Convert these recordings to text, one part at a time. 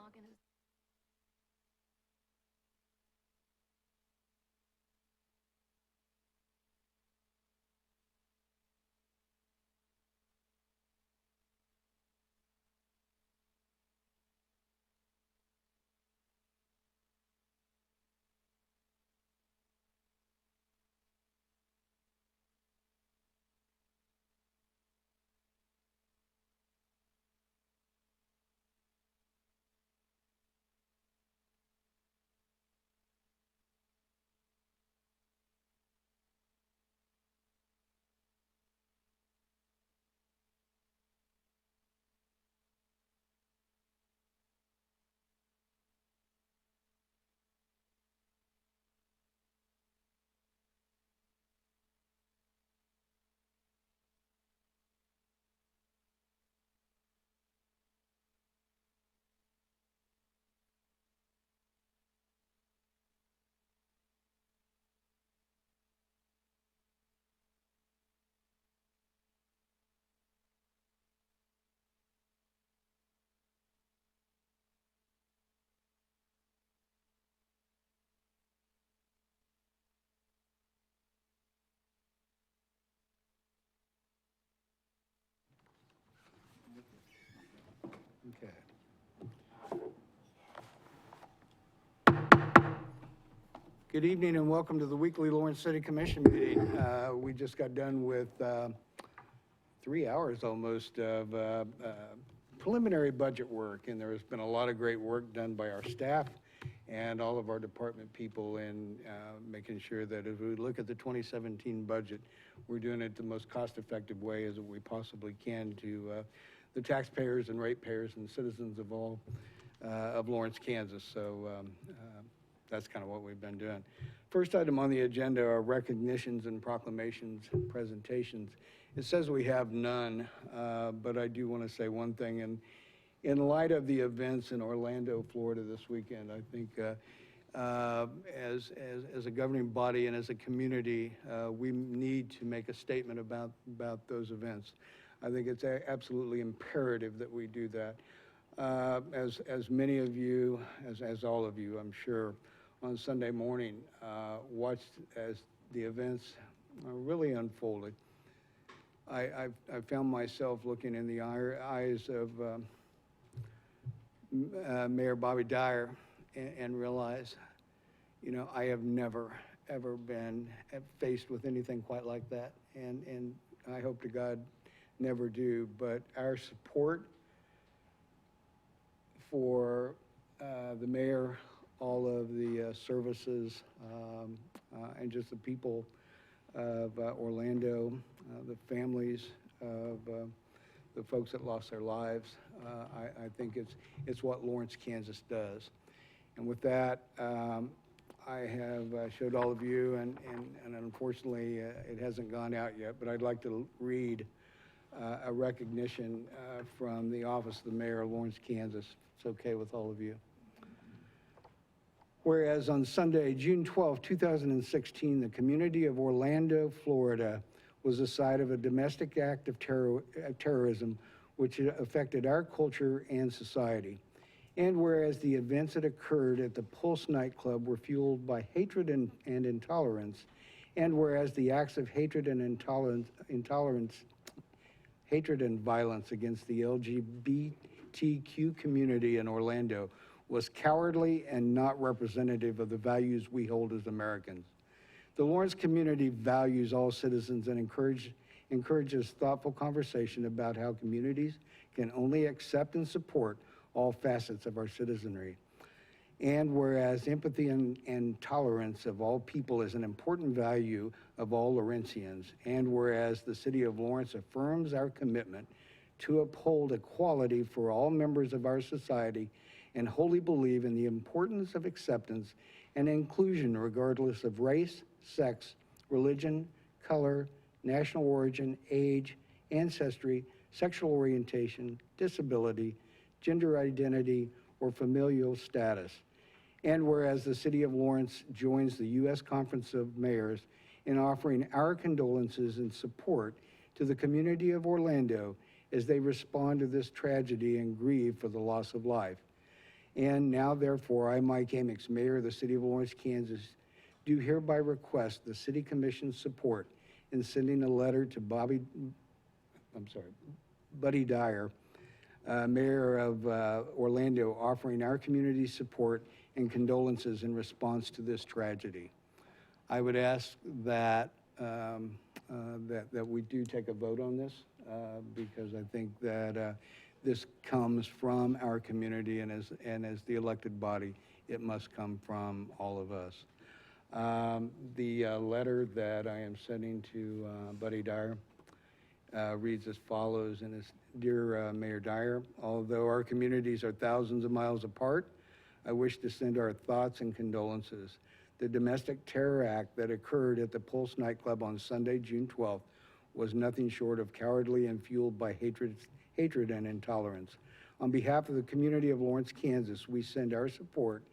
login is. Okay. Good evening and welcome to the weekly Lawrence City Commission meeting. We just got done with 3 hours almost of preliminary budget work, and there has been a lot of great work done by our staff and all of our department people in making sure that as we look at the 2017 budget, we're doing it the most cost-effective way as we possibly can to the taxpayers and ratepayers and citizens of all of Lawrence, Kansas. So that's kind of what we've been doing. First item on the agenda are recognitions and proclamations and presentations. It says we have none, but I do want to say one thing. And in light of the events in Orlando, Florida this weekend, I think as a governing body and as a community, we need to make a statement about those events. I think it's absolutely imperative that we do that. As many of you, as all of you, I'm sure, on Sunday morning, watched as the events really unfolded. I found myself looking in the eyes of Mayor Bobby Dyer and realized, you know, I have never, ever been faced with anything quite like that. And I hope to God never do, but our support for the mayor, all of the services, and just the people of Orlando, the families of the folks that lost their lives. I think it's what Lawrence, Kansas does. And with that, I have showed all of you, and unfortunately it hasn't gone out yet, but I'd like to read a recognition from the office of the mayor of Lawrence, Kansas. It's okay with all of you. Whereas on Sunday, June 12, 2016, the community of Orlando, Florida, was the site of a domestic act of terrorism which affected our culture and society. And whereas the events that occurred at the Pulse nightclub were fueled by hatred and intolerance, and whereas the acts of hatred and hatred and violence against the LGBTQ community in Orlando was cowardly and not representative of the values we hold as Americans. The Lawrence community values all citizens and encourages thoughtful conversation about how communities can only accept and support all facets of our citizenry. And whereas empathy and tolerance of all people is an important value of all Lawrenceans, and whereas the city of Lawrence affirms our commitment to uphold equality for all members of our society and wholly believe in the importance of acceptance and inclusion regardless of race, sex, religion, color, national origin, age, ancestry, sexual orientation, disability, gender identity, or familial status. And whereas the city of Lawrence joins the U.S. Conference of Mayors in offering our condolences and support to the community of Orlando as they respond to this tragedy and grieve for the loss of life. And now therefore, I, Mike Amix, Mayor of the City of Lawrence, Kansas, do hereby request the City Commission's support in sending a letter to Buddy Dyer, Mayor of Orlando, offering our community support and condolences in response to this tragedy. I would ask that that we do take a vote on this because I think that this comes from our community, and as the elected body, it must come from all of us. The letter that I am sending to Buddy Dyer reads as follows, and it's, Dear Mayor Dyer, although our communities are thousands of miles apart, I wish to send our thoughts and condolences. The domestic terror act that occurred at the Pulse nightclub on Sunday, June 12th, was nothing short of cowardly and fueled by hatred and intolerance. On behalf of the community of Lawrence, Kansas, we send our support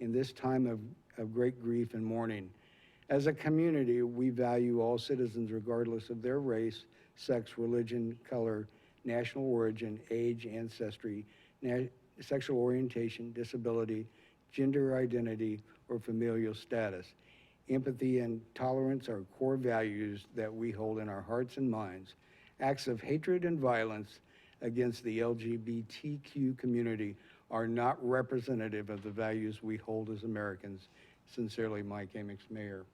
in this time of great grief and mourning. As a community, we value all citizens regardless of their race, sex, religion, color, national origin, age, ancestry, sexual orientation, disability, gender identity, or familial status. Empathy and tolerance are core values that we hold in our hearts and minds. Acts of hatred and violence against the LGBTQ community are not representative of the values we hold as Americans. Sincerely, Mike Amix, Mayor.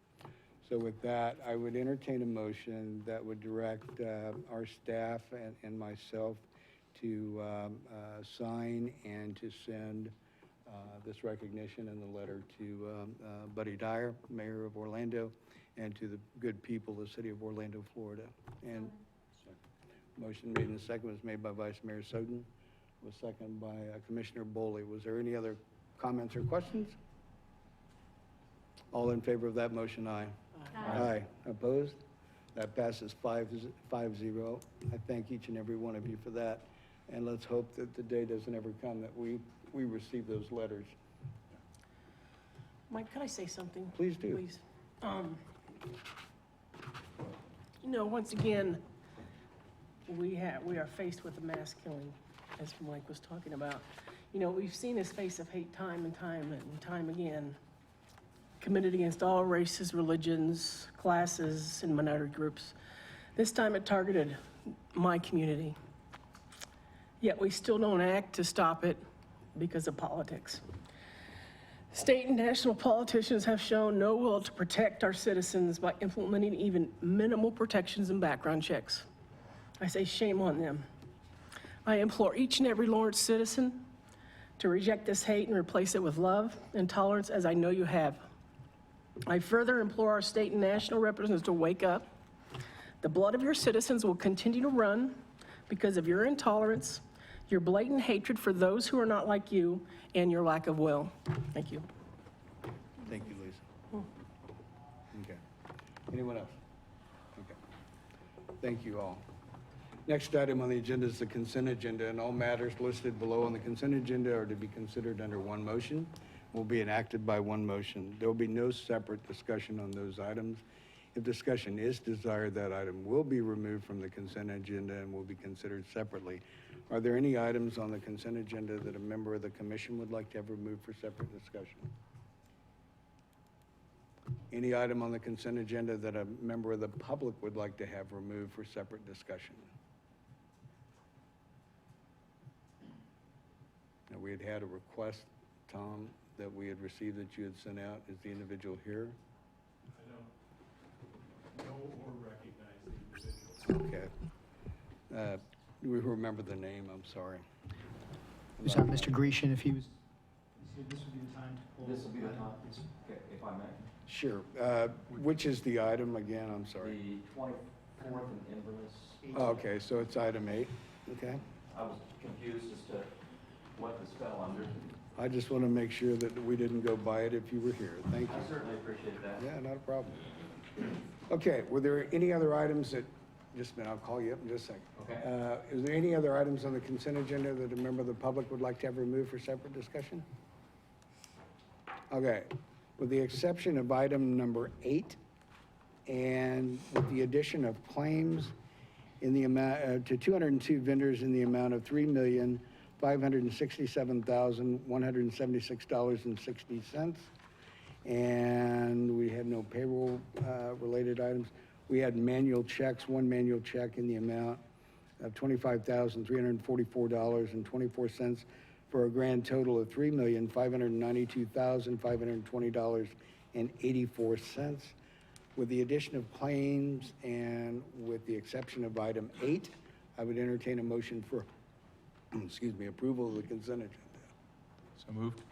So with that, I would entertain a motion that would direct our staff and myself to sign and to send this recognition and the letter to Buddy Dyer, Mayor of Orlando, and to the good people of the city of Orlando, Florida. And motion made and second was made by Vice Mayor Soden, was seconded by Commissioner Boley. Was there any other comments or questions? All in favor of that motion, aye. Aye. Aye. Opposed? That passes 5-0. I thank each and every one of you for that. And let's hope that the day doesn't ever come that we receive those letters. Mike, could I say something? Please do. Please. You know, once again, we are faced with a mass killing, as Mike was talking about. You know, we've seen this face of hate time and time again, committed against all races, religions, classes, and minority groups. This time it targeted my community. Yet we still don't act to stop it because of politics. State and national politicians have shown no will to protect our citizens by implementing even minimal protections and background checks. I say shame on them. I implore each and every Lawrence citizen to reject this hate and replace it with love and tolerance, as I know you have. I further implore our state and national representatives to wake up. The blood of your citizens will continue to run because of your intolerance, your blatant hatred for those who are not like you, and your lack of will. Thank you. Thank you, Lisa. Okay. Anyone else? Okay. Thank you all. Next item on the agenda is the consent agenda, and all matters listed below on the consent agenda are to be considered under one motion, will be enacted by one motion. There will be no separate discussion on those items. If discussion is desired, that item will be removed from the consent agenda and will be considered separately. Are there any items on the consent agenda that a member of the commission would like to have removed for separate discussion? Any item on the consent agenda that a member of the public would like to have removed for separate discussion? Now, we had a request, Tom, that we had received that you had sent out. Is the individual here? I don't know or recognize the individual. Okay. We remember the name, I'm sorry. Was that Mr. Grecian, if he was? This would be the time to pull. This will be the time, okay, if I may. Sure. Which is the item again? I'm sorry. The 24th and Inverness. Oh, okay, so it's item 8. Okay. I was confused as to what this fell under. I just want to make sure that we didn't go by it if you were here. Thank you. I certainly appreciate that. Yeah, not a problem. Okay, were there any other items that, just a minute, I'll call you up in just a second. Okay. Is there any other items on the consent agenda that a member of the public would like to have removed for separate discussion? Okay, with the exception of item number 8, and with the addition of claims in the amount to 202 vendors in the amount of $3,543,000 $567,176.60. And we had no payroll related items. We had manual checks, one manual check in the amount of $25,344.24 for a grand total of $3,592,520.84. With the addition of claims and with the exception of item 8, I would entertain a motion for, excuse me, approval of the consent agenda. So moved.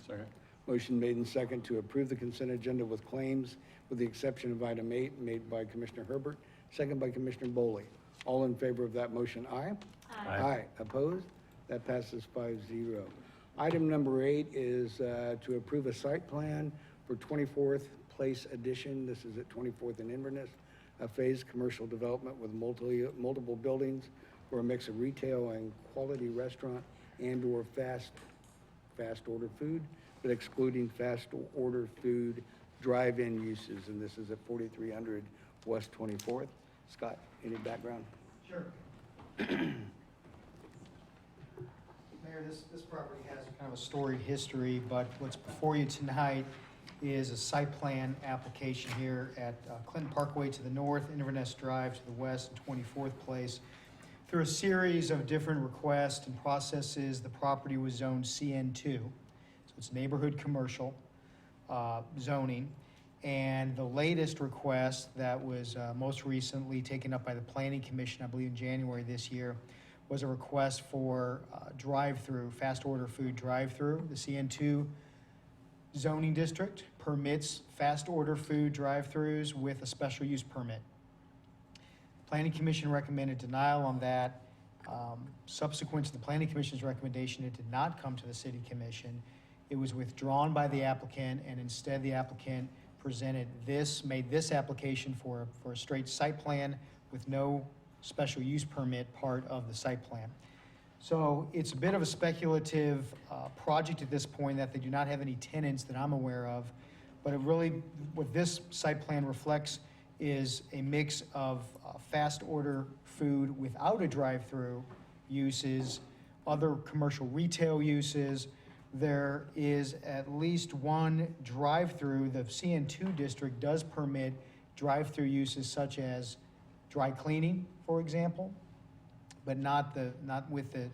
Second. Motion made and second to approve the consent agenda with claims, with the exception of item 8, made by Commissioner Herbert, second by Commissioner Boley. All in favor of that motion, aye? Aye. Opposed? That passes 5-0. Item number 8 is to approve a site plan for 24th Place Addition. This is at 24th and Inverness, a phased commercial development with multiple buildings for a mix of retail and quality restaurant and/or fast order food, but excluding fast order food drive-in uses, and this is at 4300 West 24th. Scott, any background? Sure. Mayor, this property has kind of a storied history, but what's before you tonight is a site plan application here at Clinton Parkway to the north, Inverness Drive to the west, and 24th Place. Through a series of different requests and processes, the property was zoned CN2, so it's neighborhood commercial zoning. And the latest request that was most recently taken up by the Planning Commission, I believe in January this year, was a request for drive-through, fast order food drive-through. The CN2 zoning district permits fast order food drive-throughs with a special use permit. Planning Commission recommended denial on that. Subsequent to the Planning Commission's recommendation, it did not come to the City Commission. It was withdrawn by the applicant, and instead the applicant made this application for a straight site plan with no special use permit part of the site plan. So it's a bit of a speculative project at this point, that they do not have any tenants that I'm aware of, but it really, what this site plan reflects is a mix of fast order food without a drive-through uses, other commercial retail uses. There is at least one drive-through. The CN2 district does permit drive-through uses such as dry cleaning, for example, but not with the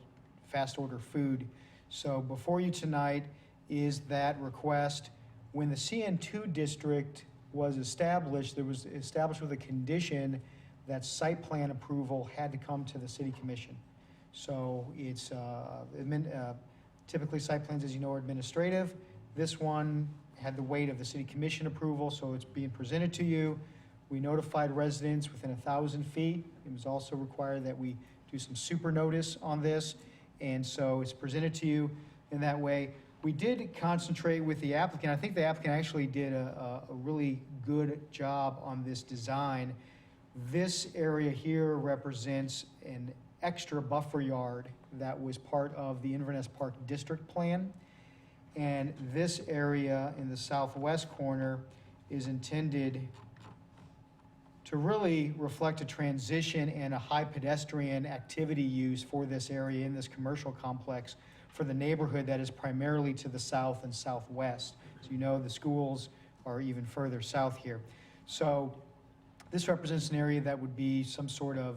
fast order food. So before you tonight is that request. When the CN2 district was established, it was established with a condition that site plan approval had to come to the City Commission. So it's typically site plans, as you know, are administrative. This one had the weight of the City Commission approval, so it's being presented to you. We notified residents within 1,000 feet. It was also required that we do some super notice on this, and so it's presented to you in that way. We did concentrate with the applicant. I think the applicant actually did a really good job on this design. This area here represents an extra buffer yard that was part of the Inverness Park District Plan. And this area in the southwest corner is intended to really reflect a transition and a high pedestrian activity use for this area in this commercial complex for the neighborhood that is primarily to the south and southwest. So you know the schools are even further south here. So this represents an area that would be some sort of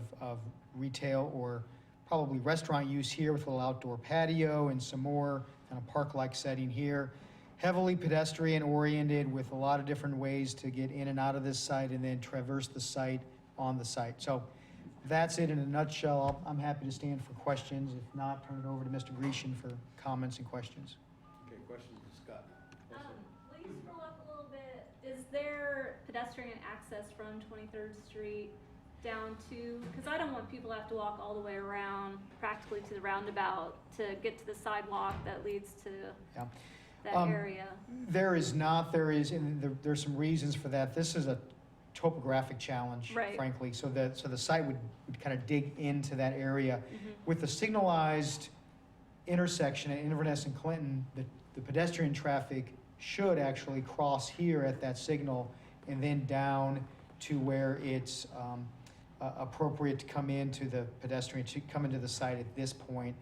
retail or probably restaurant use here with a little outdoor patio and some more kind of park-like setting here. Heavily pedestrian oriented with a lot of different ways to get in and out of this site and then traverse the site on the site. So that's it in a nutshell. I'm happy to stand for questions. If not, turn it over to Mr. Grecian for comments and questions. Okay, questions to Scott. Will you scroll up a little bit? Is there pedestrian access from 23rd Street down to, because I don't want people to have to walk all the way around practically to the roundabout to get to the sidewalk that leads to that area? There is not, and there's some reasons for that. This is a topographic challenge, Right. frankly. So the site would kind of dig into that area. With the signalized intersection at Inverness and Clinton, the pedestrian traffic should actually cross here at that signal and then down to where it's appropriate to come into the pedestrian, to come into the site at this point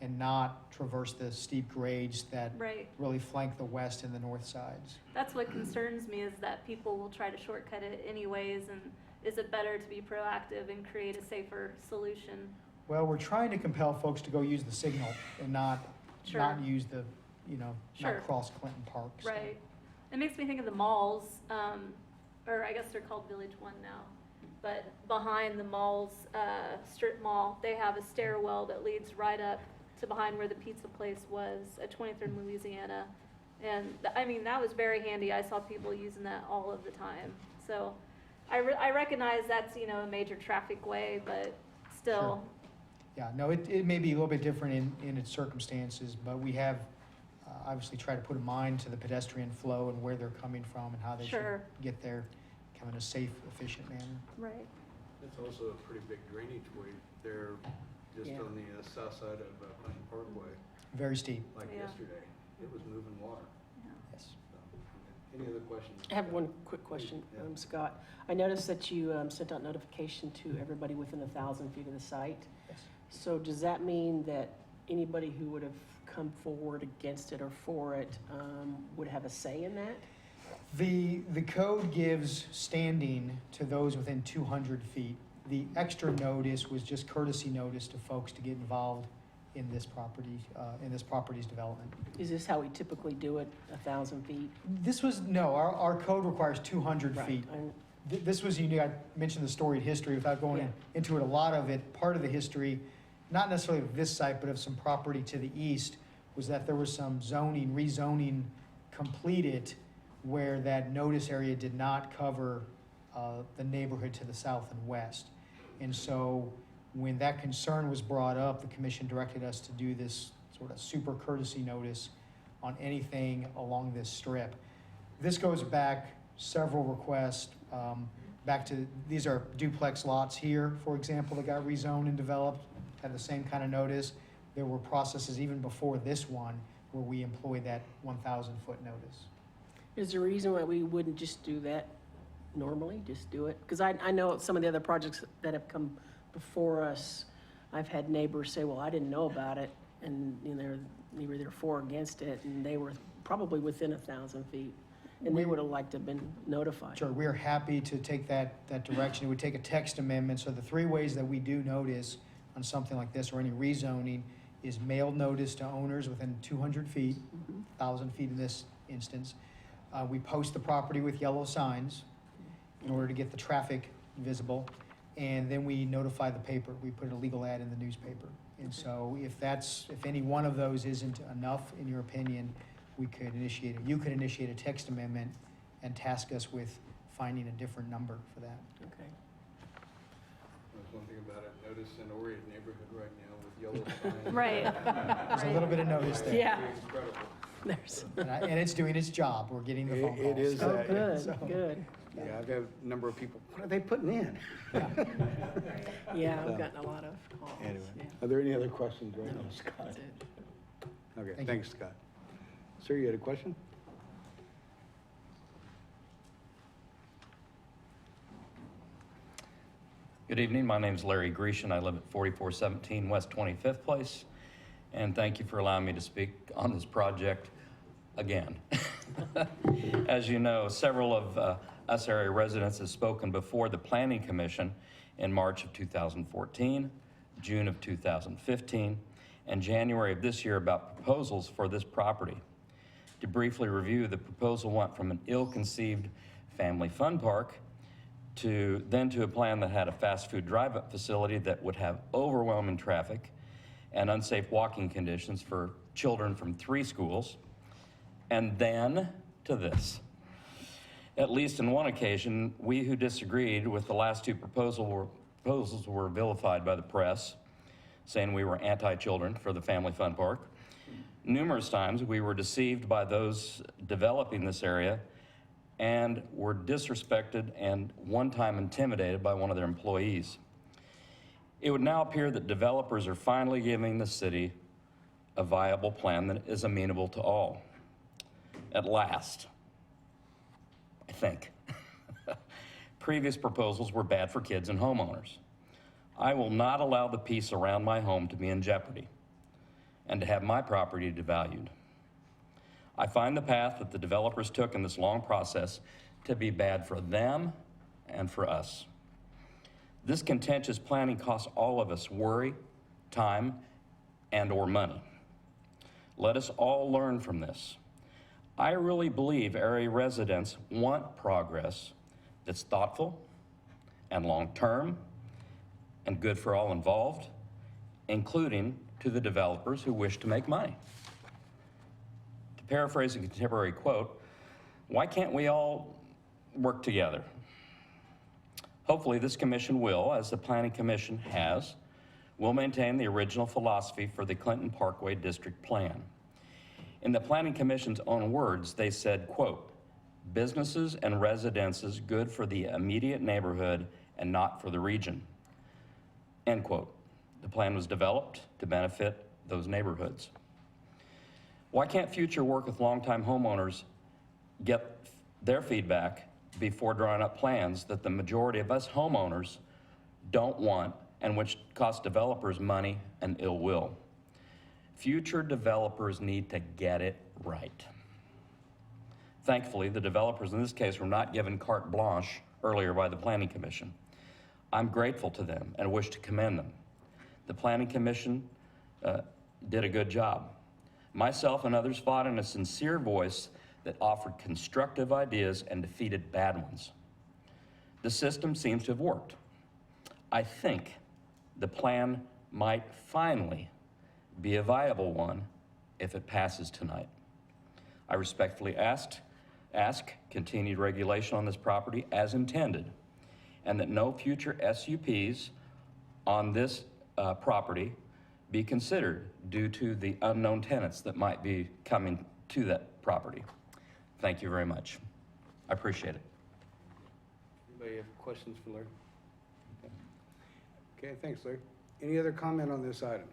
and not traverse the steep grades that Right. really flank the west and the north sides. That's what concerns me, is that people will try to shortcut it anyways, and is it better to be proactive and create a safer solution? Well, we're trying to compel folks to go use the signal and not Sure. use the, you know, Sure. not cross Clinton Park. so. Right. It makes me think of the malls, or I guess they're called Village One now. But behind the mall's, strip mall, they have a stairwell that leads right up to behind where the pizza place was at 23rd and Louisiana. And, I mean, that was very handy. I saw people using that all of the time. So I recognize that's, you know, a major traffic way, but still. Yeah, no, it may be a little bit different in its circumstances, but we have obviously tried to put a mind to the pedestrian flow and where they're coming from and how they should Sure. get there kind of in a safe, efficient manner. Right. It's also a pretty big drainage way there, just Yeah. on the south side of Clinton Parkway, Very steep, like Yeah. yesterday. It was moving water. yes. So, any other questions? I have one quick question, Yeah. Scott. I noticed that you sent out notification to everybody within 1,000 feet of the site. Yes. So does that mean that anybody who would have come forward against it or for it would have a say in that? The code gives standing to those within 200 feet. The extra notice was just courtesy notice to folks to get involved in this property, in this property's development. Is this how we typically do it, 1,000 feet? No, our code requires 200 feet. This was unique. I mentioned the storied history without going Yeah. into it. A lot of it, part of the history, not necessarily of this site, but of some property to the east, was that there was some rezoning completed where that notice area did not cover the neighborhood to the south and west. And so when that concern was brought up, the commission directed us to do this sort of super courtesy notice on anything along this strip. This goes back several requests, back to, these are duplex lots here, for example, that got rezoned and developed, had the same kind of notice. There were processes even before this one where we employed that 1,000-foot notice. Is there a reason why we wouldn't just do that normally, just do it? Because I know some of the other projects that have come before us, I've had neighbors say, well, I didn't know about it, and you know, they're for or against it, and they were probably within 1,000 feet, and they would have liked to have been notified. Sure, we're happy to take that direction. It would take a text amendment. So the three ways that we do notice on something like this or any rezoning is mailed notice to owners within 200 feet, 1,000 feet in this instance. We post the property with yellow signs in order to get the traffic visible. And then we notify the paper. We put a legal ad in the newspaper. And so if any one of those isn't enough, in your opinion, you could initiate a text amendment and task us with finding a different number for that. Okay. That's one thing about it. Notice in Orient neighborhood right now with yellow signs. Right. There's a little bit of notice there. Yeah. It's incredible. There's, And it's doing its job. We're getting the phone calls. It is, oh, good, So- good. Yeah, I've had a number of people, what are they putting in? Yeah, I've So- gotten a lot of calls. Anyway, Yeah. are there any other questions right No, now, Scott? that's it. Okay, Thank you. thanks, Scott. Sir, you had a question? Good evening, my name's Larry Grecian. I live at 4417 West 25th Place, and thank you for allowing me to speak on this project again. As you know, several of us area residents have spoken before the Planning Commission in March of 2014, June of 2015, and January of this year about proposals for this property. To briefly review, the proposal went from an ill-conceived family fun park to a plan that had a fast food drive-up facility that would have overwhelming traffic and unsafe walking conditions for children from 3 schools, and then to this. At least on one occasion, we who disagreed with the last 2 proposals were vilified by the press, saying we were anti-children for the family fun park. Numerous times we were deceived by those developing this area and were disrespected and one time intimidated by one of their employees. It would now appear that developers are finally giving the city a viable plan that is amenable to all. At last, I think. Previous proposals were bad for kids and homeowners. I will not allow the peace around my home to be in jeopardy. and to have my property devalued. I find the path that the developers took in this long process to be bad for them and for us. This contentious planning costs all of us worry, time, and/or money. Let us all learn from this. I really believe area residents want progress that's thoughtful and long-term and good for all involved, including to the developers who wish to make money. To paraphrase a contemporary quote, why can't we all work together? Hopefully this commission will, as the Planning Commission has, will maintain the original philosophy for the Clinton Parkway District Plan. In the Planning Commission's own words, they said, quote, businesses and residences good for the immediate neighborhood and not for the region, end quote. The plan was developed to benefit those neighborhoods. Why can't future work with longtime homeowners get their feedback before drawing up plans that the majority of us homeowners don't want and which cost developers money and ill will? Future developers need to get it right. Thankfully, the developers in this case were not given carte blanche earlier by the Planning Commission. I'm grateful to them and wish to commend them. The Planning Commission did a good job. Myself and others fought in a sincere voice that offered constructive ideas and defeated bad ones. The system seems to have worked. I think the plan might finally be a viable one if it passes tonight. I respectfully ask continued regulation on this property as intended, and that no future SUPs on this property be considered due to the unknown tenants that might be coming to that property. Thank you very much. I appreciate it. Anybody have questions for Larry? Okay, thanks, Larry. Any other comment on this item?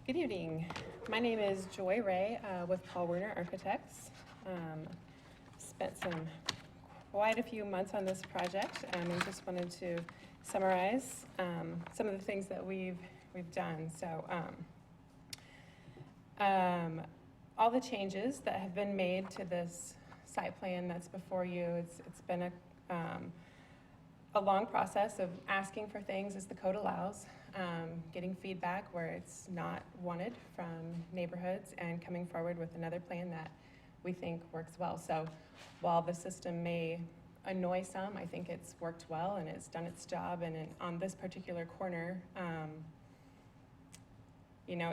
Good evening. My name is Joy Ray with Paul Werner Architects. Spent quite a few months on this project, and just wanted to summarize some of the things that we've done. So, all the changes that have been made to this site plan that's before you, it's been a long process of asking for things as the code allows, getting feedback where it's not wanted from neighborhoods, and coming forward with another plan that we think works well. So while the system may annoy some, I think it's worked well and it's done its job. And on this particular corner, you know,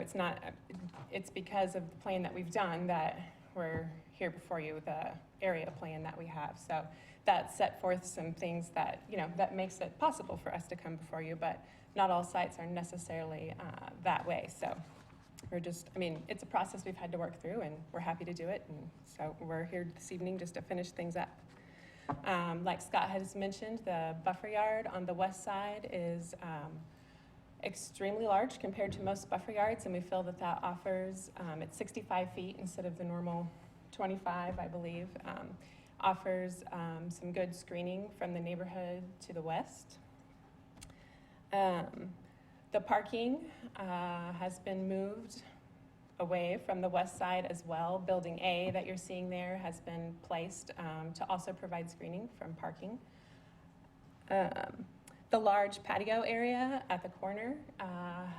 it's because of the plan that we've done that we're here before you, the area plan that we have. So that set forth some things that, you know, that makes it possible for us to come before you, but not all sites are necessarily that way. So we're just, I mean, it's a process we've had to work through, and we're happy to do it. And so we're here this evening just to finish things up. Like Scott has mentioned, the buffer yard on the west side is extremely large compared to most buffer yards, and we feel that that offers, it's 65 feet instead of the normal 25, I believe, offers some good screening from the neighborhood to the west. The parking has been moved away from the west side as well. Building A that you're seeing there has been placed to also provide screening from parking. The large patio area at the corner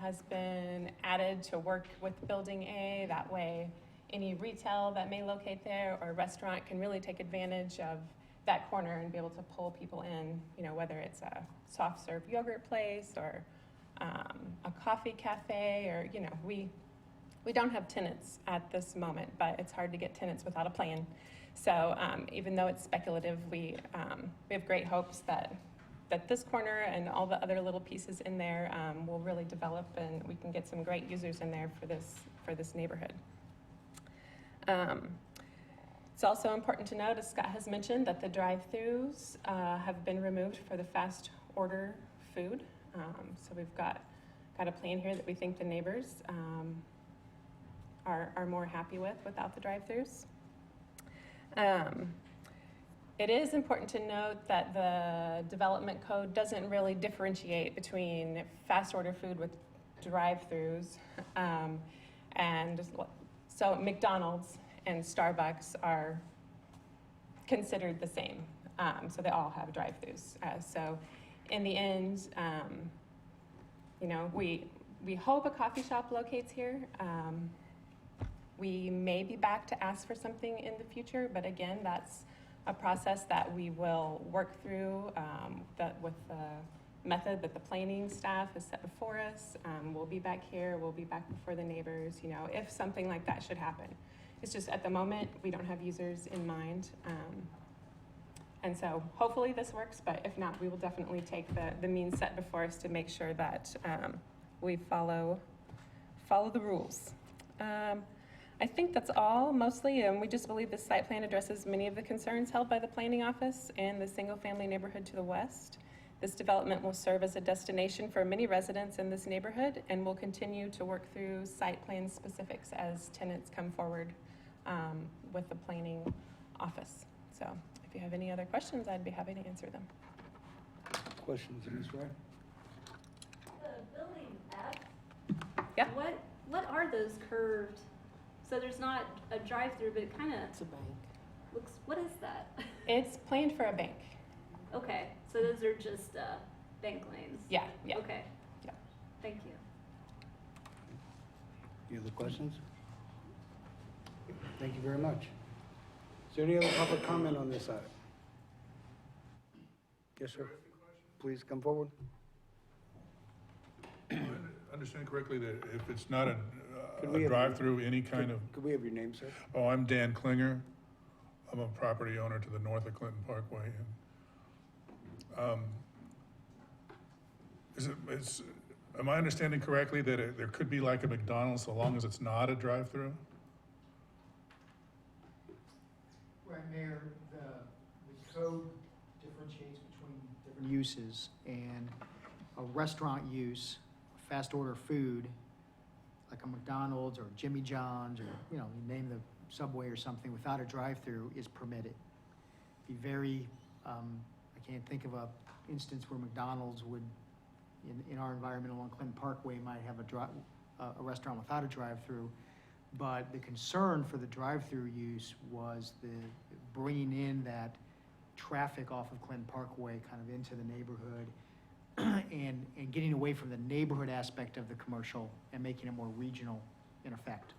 has been added to work with Building A. That way, any retail that may locate there or restaurant can really take advantage of that corner and be able to pull people in, you know, whether it's a soft serve yogurt place or a coffee cafe, or, you know, we don't have tenants at this moment, but it's hard to get tenants without a plan. So even though it's speculative, we have great hopes that this corner and all the other little pieces in there will really develop, and we can get some great users in there for this neighborhood. It's also important to note, as Scott has mentioned, that the drive-throughs have been removed for the fast order food. So we've got a plan here that we think the neighbors are more happy with without the drive-throughs. It is important to note that the development code doesn't really differentiate between fast order food with drive-throughs. And so McDonald's and Starbucks are considered the same. So they all have drive-throughs. So in the end, we hope a coffee shop locates here. We may be back to ask for something in the future, but again, that's a process that we will work through with the method that the planning staff has set before us. We'll be back here, we'll be back before the neighbors, if something like that should happen. It's just at the moment, we don't have users in mind. And so hopefully this works, but if not, we will definitely take the means set before us to make sure that we follow the rules. I think that's all mostly, and we just believe this site plan addresses many of the concerns held by the planning office and the single-family neighborhood to the west. This development will serve as a destination for many residents in this neighborhood and will continue to work through site plan specifics as tenants come forward with the planning office. So if you have any other questions, I'd be happy to answer them. Questions, Ms. Wright? The building F. Yeah. What are those curved? So there's not a drive-through, but it kind of It's a bank. looks. What is that? It's planned for a bank. Okay, so those are just bank lanes. Yeah. Okay. Yeah. Thank you. Any other questions? Thank you very much. Is there any other public comment on this item? Yes, sir. Please come forward. Understand correctly that if it's not Could we a have- drive-through, any kind of, Could we have your name, sir? oh, I'm Dan Klinger. I'm a property owner to the north of Clinton Parkway. And am I understanding correctly that there could be like a McDonald's so long as it's not a drive-through? Right, Mayor, the code differentiates between different uses, and a restaurant use, fast order food, like a McDonald's or Jimmy John's, or, you name the Subway or something, without a drive-through is permitted. Be very, I can't think of a instance where McDonald's would, in our environment along Clinton Parkway, might have a restaurant without a drive-through. But the concern for the drive-through use was the bringing in that traffic off of Clinton Parkway kind of into the neighborhood and getting away from the neighborhood aspect of the commercial and making it more regional in effect.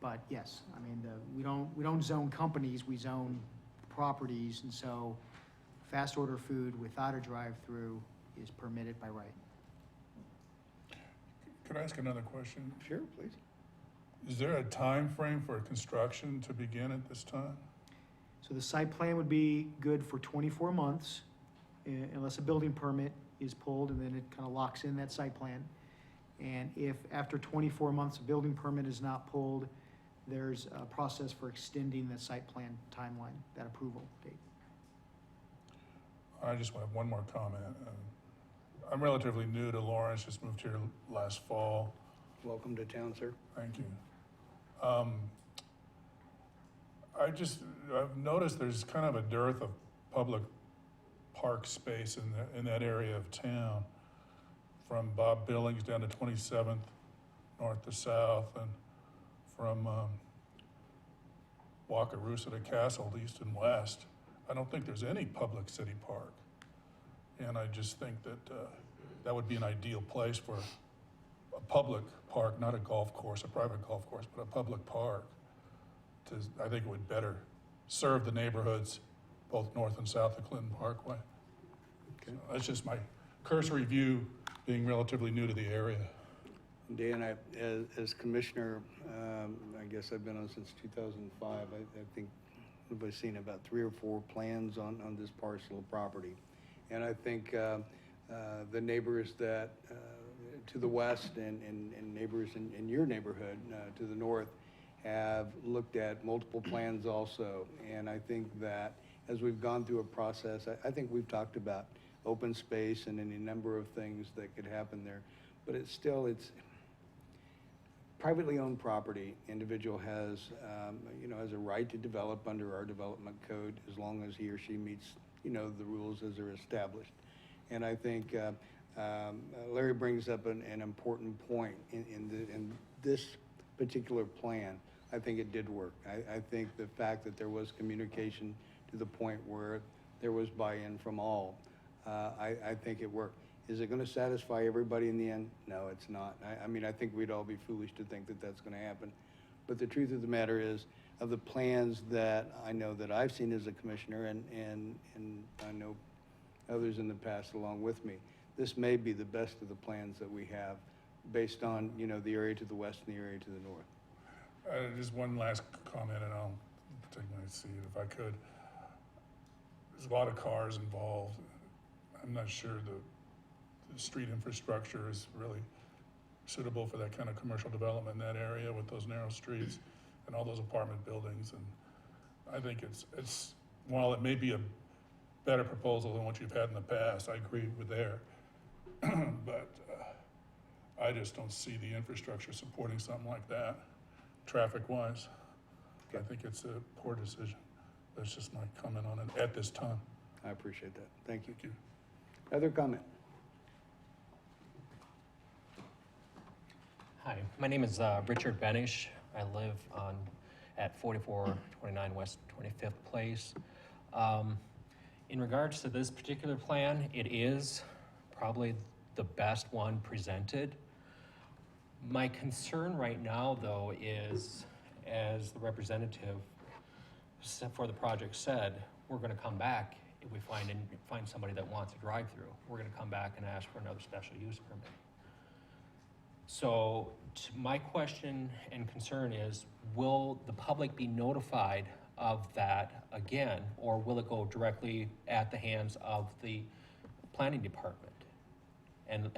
But yes, I mean, we don't zone companies, we zone properties, and so fast order food without a drive-through is permitted by right. Could I ask another question? Sure, please. Is there a time frame for construction to begin at this time? So the site plan would be good for 24 months, unless a building permit is pulled, and then it kind of locks in that site plan. And if after 24 months a building permit is not pulled, there's a process for extending the site plan timeline, that approval date. I just have one more comment. I'm relatively new to Lawrence, just moved here last fall. Welcome to town, sir. Thank you. I've noticed there's kind of a dearth of public park space in that area of town, from Bob Billings down to 27th, north to south, and from Wakarusa to Castle, east and west. I don't think there's any public city park. And I just think that that would be an ideal place for a public park, not a golf course, a private golf course, but a public park. I think it would better serve the neighborhoods, both north and south of Clinton Parkway. Okay. So that's just my cursory view, being relatively new to the area. Dan, as commissioner, I guess I've been on since 2005. I think we've seen about 3 or 4 plans on this parcel of property. And I think the neighbors that to the west and neighbors in your neighborhood to the north have looked at multiple plans also. And I think that as we've gone through a process, I think we've talked about open space and any number of things that could happen there. But it's privately owned property, individual has, has a right to develop under our development code as long as he or she meets, the rules as they're established. And I think Larry brings up an important point in this particular plan. I think it did work. I think the fact that there was communication to the point where there was buy-in from all, I think it worked. Is it going to satisfy everybody in the end? No, it's not. I think we'd all be foolish to think that that's going to happen. But the truth of the matter is, of the plans that I know that I've seen as a commissioner, and I know others in the past along with me, this may be the best of the plans that we have based on, the area to the west and the area to the north. Just one last comment, and I'll take my seat if I could. There's a lot of cars involved. I'm not sure the street infrastructure is really suitable for that kind of commercial development in that area with those narrow streets and all those apartment buildings. And I think it's while it may be a better proposal than what you've had in the past, I agree with there. But I just don't see the infrastructure supporting something like that, traffic-wise. I think it's a poor decision. That's just my comment on it at this time. I appreciate that. Thank you. Thank you. Other comment? Hi, my name is Richard Benish. I live at 4429 West 25th Place. In regards to this particular plan, it is probably the best one presented. My concern right now, though, is, as the representative for the project said, we're going to come back if we find somebody that wants a drive-through. We're going to come back and ask for another special use permit. So my question and concern is, will the public be notified of that again, or will it go directly at the hands of the planning department and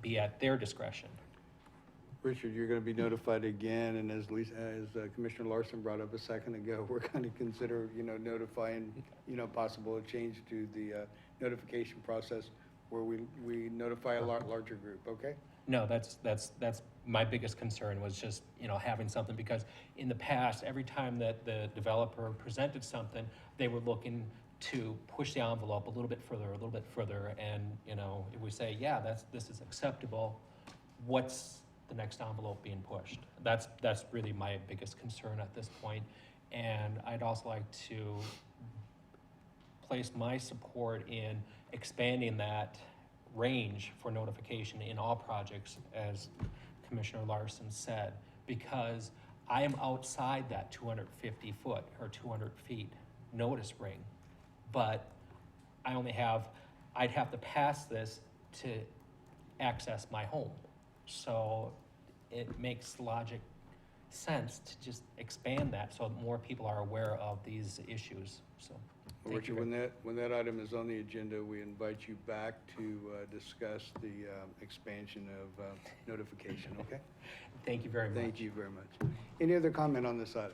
be at their discretion? Richard, you're going to be notified again, and as Commissioner Larson brought up a second ago, we're going to consider, notifying, possible change to the notification process where we notify a larger group, okay? No, that's my biggest concern was just, having something, because in the past, every time that the developer presented something, they were looking to push the envelope a little bit further, and, if we say, yeah, this is acceptable, what's the next envelope being pushed? That's really my biggest concern at this point. And I'd also like to place my support in expanding that range for notification in all projects, as Commissioner Larson said, because I am outside that 250 foot or 200 feet notice ring, but I'd have to pass this to access my home. So it makes logic sense to just expand that so more people are aware of these issues. So, thank you. Richard, when that item is on the agenda, we invite you back to discuss the expansion of notification, okay? Thank you very much. Thank you very much. Any other comment on this item?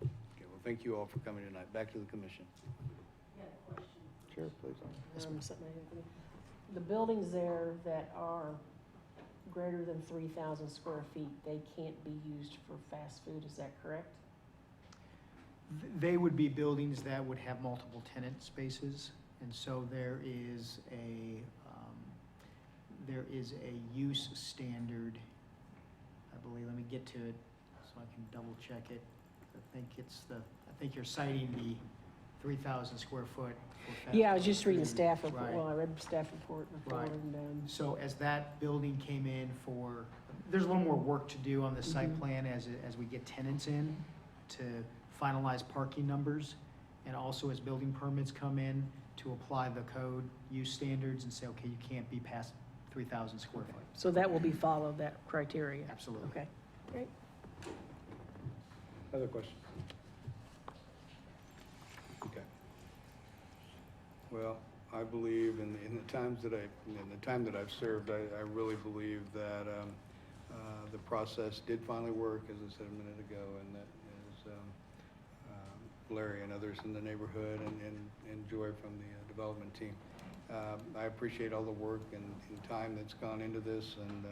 Okay, well, thank you all for coming tonight. Back to the commission. Yeah, question. Sure, please. The buildings there that are greater than 3,000 square feet, they can't be used for fast food, is that correct? They would be buildings that would have multiple tenant spaces, and so there is a use standard, I believe, let me get to it so I can double check it. I think you're citing the 3,000 square foot. for fast Yeah, I was food. just reading the staff report, Right. well, I read the staff report before, Right. and, So as that building came in there's a little more work to do on the site Mhm. plan as we get tenants in to finalize parking numbers, and also as building permits come in to apply the code use standards and say, okay, you can't be past 3,000 square foot. so that will be followed, that criteria? Absolutely. Okay, great. Other questions? Okay. Well, I believe in the time that I've served, I really believe that the process did finally work, as I said a minute ago, and that is Larry and others in the neighborhood and Joy from the development team. I appreciate all the work and time that's gone into this, and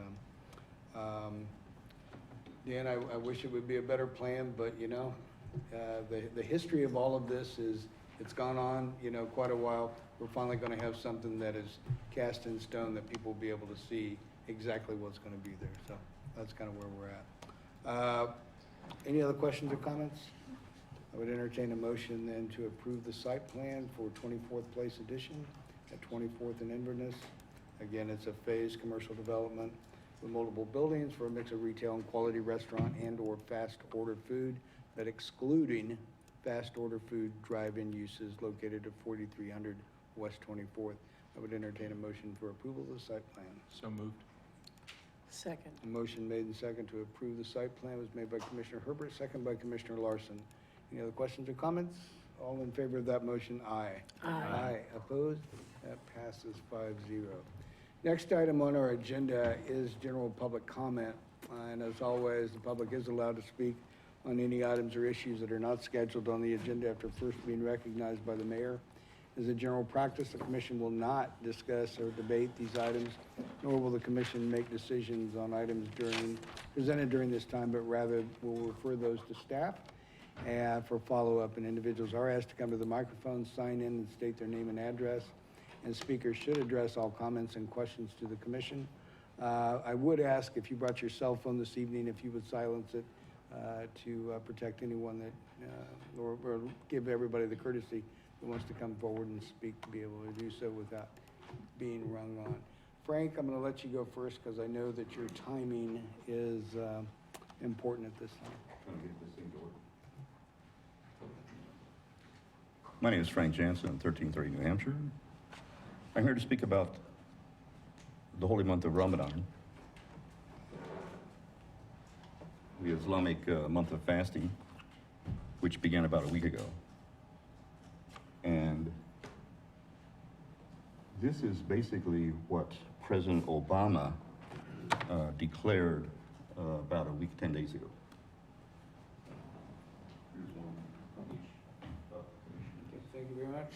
Dan, I wish it would be a better plan, but you know, the history of all of this is, it's gone on, you know, quite a while. We're finally gonna have something that is cast in stone that people will be able to see exactly what's gonna be there. So that's kind of where we're at. Any other questions or comments? I would entertain a motion then to approve the site plan for 24th Place Edition at 24th and Inverness. Again, it's a phased commercial development with multiple buildings for a mix of retail and quality restaurant and/or fast order food, but excluding fast order food drive-in uses located at 4300 West 24th. I would entertain a motion for approval of the site plan. So moved. Second. A motion made and second to approve the site plan was made by Commissioner Herbert, second by Commissioner Larson. Any other questions or comments? All in favor of that motion, aye. Aye. Opposed? That passes 5-0. Next item on our agenda is general public comment. And as always, the public is allowed to speak on any items or issues that are not scheduled on the agenda after first being recognized by the mayor. As a general practice, the commission will not discuss or debate these items, nor will the commission make decisions on items presented during this time, but rather will refer those to staff for follow-up, and individuals are asked to come to the microphone, sign in, and state their name and address, and speakers should address all comments and questions to the commission. I would ask, if you brought your cell phone this evening, if you would silence it to protect anyone that, or give everybody the courtesy that wants to come forward and speak to be able to do so without being rung on. Frank, I'm going to let you go first because I know that your timing is important at this time. Trying to get this thing to work. My name is Frank Jansen, 1330 New Hampshire. I'm here to speak about the holy month of Ramadan, the Islamic month of fasting, which began about a week ago. And this is basically what President Obama declared about a week, 10 days ago. Here's one from each. Thank you very much.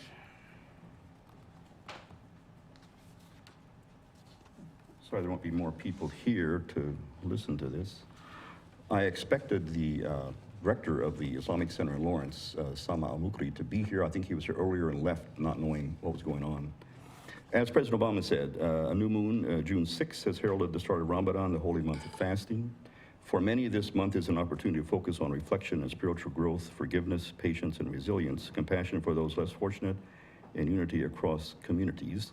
Sorry, there won't be more people here to listen to this. I expected the director of the Islamic Center in Lawrence, Sama Al-Mukri, to be here. I think he was here earlier and left not knowing what was going on. As President Obama said, a new moon, June 6th, has heralded the start of Ramadan, the holy month of fasting. For many, this month is an opportunity to focus on reflection and spiritual growth, forgiveness, patience, and resilience, compassion for those less fortunate, and unity across communities.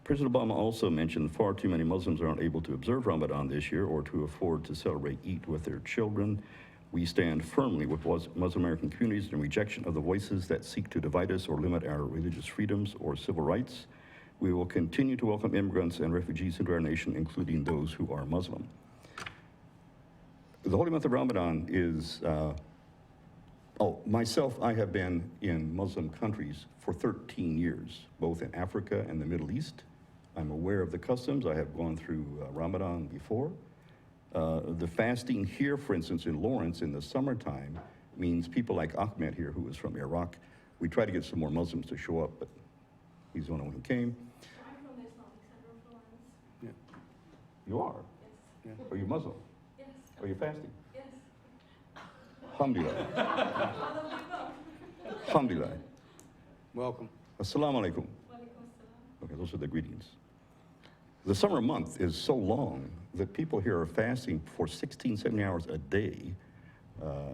President Obama also mentioned far too many Muslims aren't able to observe Ramadan this year or to afford to celebrate Eid with their children. We stand firmly with Muslim American communities in rejection of the voices that seek to divide us or limit our religious freedoms or civil rights. We will continue to welcome immigrants and refugees into our nation, including those who are Muslim. The holy month of Ramadan is, myself, I have been in Muslim countries for 13 years, both in Africa and the Middle East. I'm aware of the customs. I have gone through Ramadan before. The fasting here, for instance, in Lawrence in the summertime means people like Ahmed here, who is from Iraq. We try to get some more Muslims to show up, but he's the only one who came. I'm from the Islamic Center of Florence. Yeah. You are? Yes. Are you Muslim? Yes. Are you fasting? Yes. Alhamdulillah. Alhamdulillah. Welcome. Assalamu alaikum. Okay, those are the greetings. The summer month is so long that people here are fasting for 16, 17 hours a day.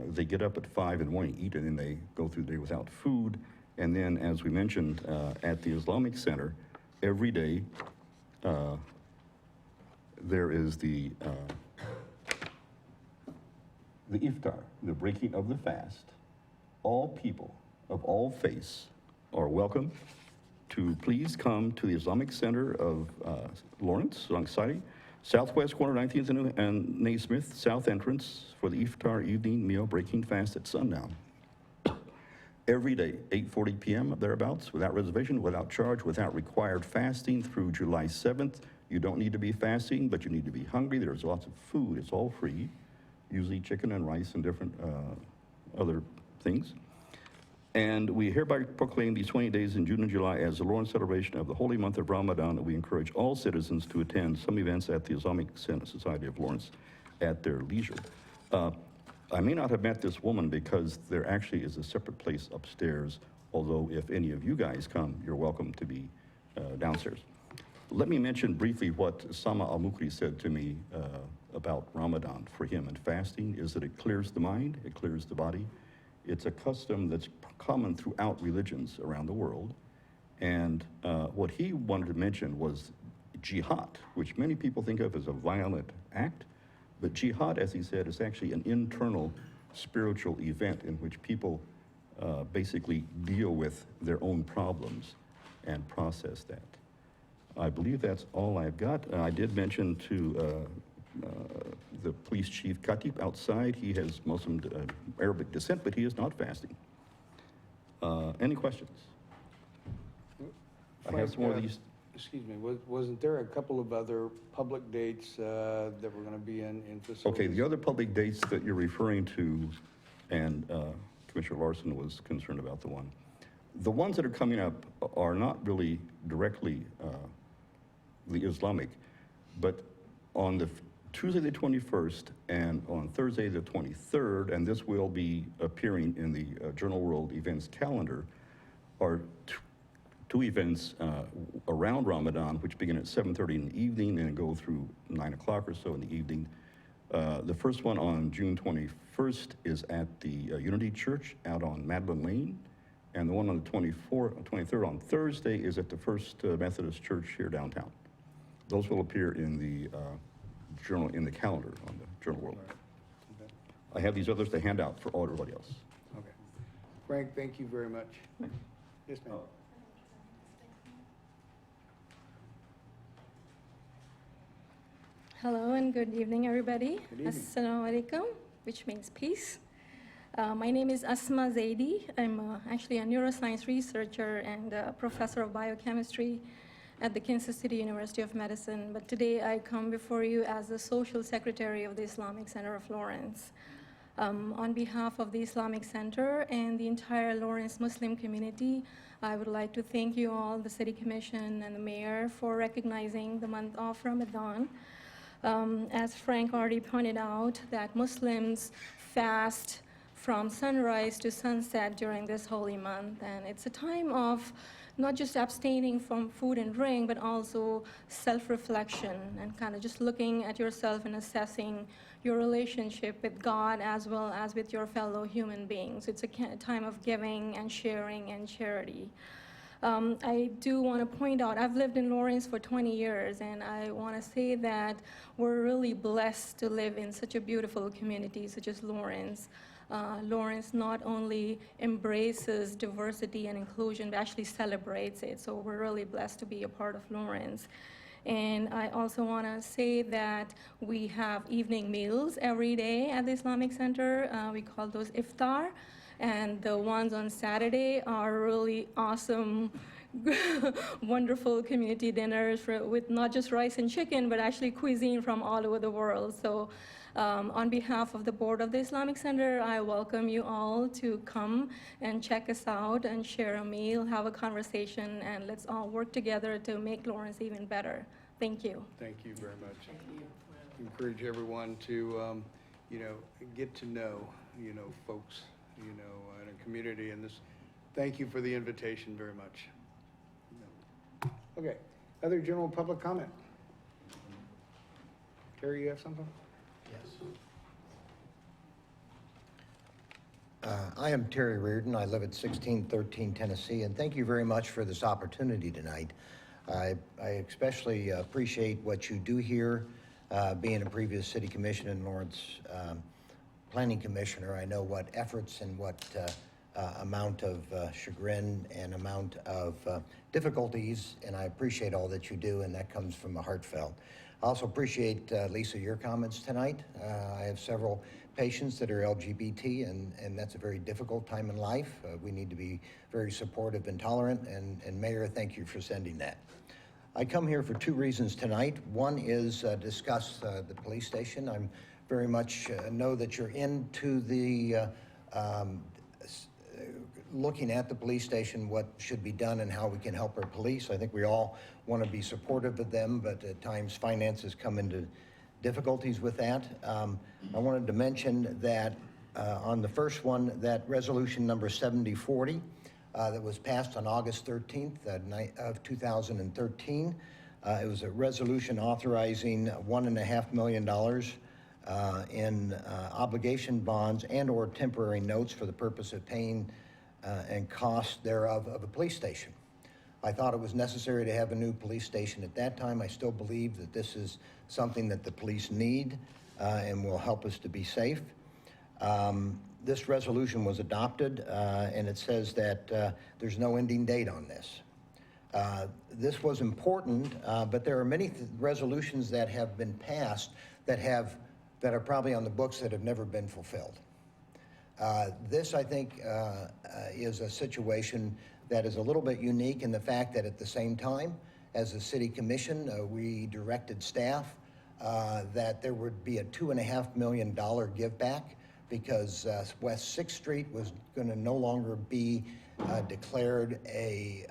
They get up at 5 in the morning, eat, and then they go through the day without food. And then, as we mentioned, at the Islamic Center, every day there is the iftar, the breaking of the fast. All people of all faiths are welcome to please come to the Islamic Center of Lawrence, alongside southwest corner 19th and Naismith, south entrance for the iftar evening meal breaking fast at sundown. Every day, 8:40 p.m. thereabouts, without reservation, without charge, without required fasting through July 7th. You don't need to be fasting, but you need to be hungry. There's lots of food. It's all free, usually chicken and rice and different other things. And we hereby proclaim these 20 days in June and July as the Lawrence celebration of the holy month of Ramadan, and we encourage all citizens to attend some events at the Islamic Society of Lawrence at their leisure. I may not have met this woman because there actually is a separate place upstairs, although if any of you guys come, you're welcome to be downstairs. Let me mention briefly what Sama Al-Mukri said to me about Ramadan for him and fasting is that it clears the mind, it clears the body. It's a custom that's common throughout religions around the world. And what he wanted to mention was jihad, which many people think of as a violent act. But jihad, as he said, is actually an internal spiritual event in which people basically deal with their own problems and process that. I believe that's all I've got. I did mention to the police chief Khatib outside, he has Muslim Arabic descent, but he is not fasting. Any questions? I have some more of these. Excuse me, wasn't there a couple of other public dates that were going to be in facilities? Okay, the other public dates that you're referring to, and Commissioner Larson was concerned about the ones that are coming up are not really directly the Islamic, but on the Tuesday the 21st and on Thursday the 23rd, and this will be appearing in the Journal World Events calendar, are two events around Ramadan, which begin at 7:30 in the evening and go through 9 o'clock or so in the evening. The first one on June 21st is at the Unity Church out on Madeline Lane, and the one on the 23rd on Thursday is at the First Methodist Church here downtown. Those will appear in the journal, in the calendar on the Journal World. Right. Okay. I have these others to hand out for everybody else. Okay. Frank, thank you very much. Yes, ma'am. Hello and good evening, everybody. Good evening. Assalamu alaikum, which means peace. My name is Asma Zaidi. I'm actually a neuroscience researcher and a professor of biochemistry at the Kansas City University of Medicine. But today I come before you as the social secretary of the Islamic Center of Lawrence. On behalf of the Islamic Center and the entire Lawrence Muslim community, I would like to thank you all, the City Commission and the Mayor, for recognizing the month of Ramadan. As Frank already pointed out, that Muslims fast from sunrise to sunset during this holy month, and it's a time of not just abstaining from food and drink, but also self-reflection and kind of just looking at yourself and assessing your relationship with God as well as with your fellow human beings. It's a time of giving and sharing and charity. I do want to point out, I've lived in Lawrence for 20 years, and I want to say that we're really blessed to live in such a beautiful community such as Lawrence. Lawrence not only embraces diversity and inclusion, but actually celebrates it. So we're really blessed to be a part of Lawrence. And I also want to say that we have evening meals every day at the Islamic Center. We call those iftar. And the ones on Saturday are really awesome, wonderful community dinners with not just rice and chicken, but actually cuisine from all over the world. So on behalf of the board of the Islamic Center, I welcome you all to come and check us out and share a meal, have a conversation, and let's all work together to make Lawrence even better. Thank you. Thank you very much. Encourage everyone to, get to know, folks, in a community, and this. Thank you for the invitation very much. Okay, other general public comment? Carrie, you have something? Yes. I am Terry Reardon. I live at 1613 Tennessee, and thank you very much for this opportunity tonight. I especially appreciate what you do here. Being a previous city commissioner in Lawrence planning commissioner, I know what efforts and what amount of chagrin and amount of difficulties, and I appreciate all that you do, and that comes from a heartfelt. I also appreciate, Lisa, your comments tonight. I have several patients that are LGBT, and that's a very difficult time in life. We need to be very supportive and tolerant, and Mayor, thank you for sending that. I come here for two reasons tonight. One is discuss the police station. I'm very much know that you're into the looking at the police station, what should be done and how we can help our police. I think we all want to be supportive of them, but at times finances come into difficulties with that. I wanted to mention that on the first one, that resolution number 7040 that was passed on August 13th of 2013. It was a resolution authorizing $1.5 million in obligation bonds and/or temporary notes for the purpose of paying and costs thereof of a police station. I thought it was necessary to have a new police station at that time. I still believe that this is something that the police need and will help us to be safe. This resolution was adopted, and it says that there's no ending date on this. This was important, but there are many resolutions that have been passed that are probably on the books that have never been fulfilled. This, I think, is a situation that is a little bit unique in the fact that at the same time, as a city commission, we directed staff that there would be a $2.5 million give back because West 6th Street was going to no longer be declared a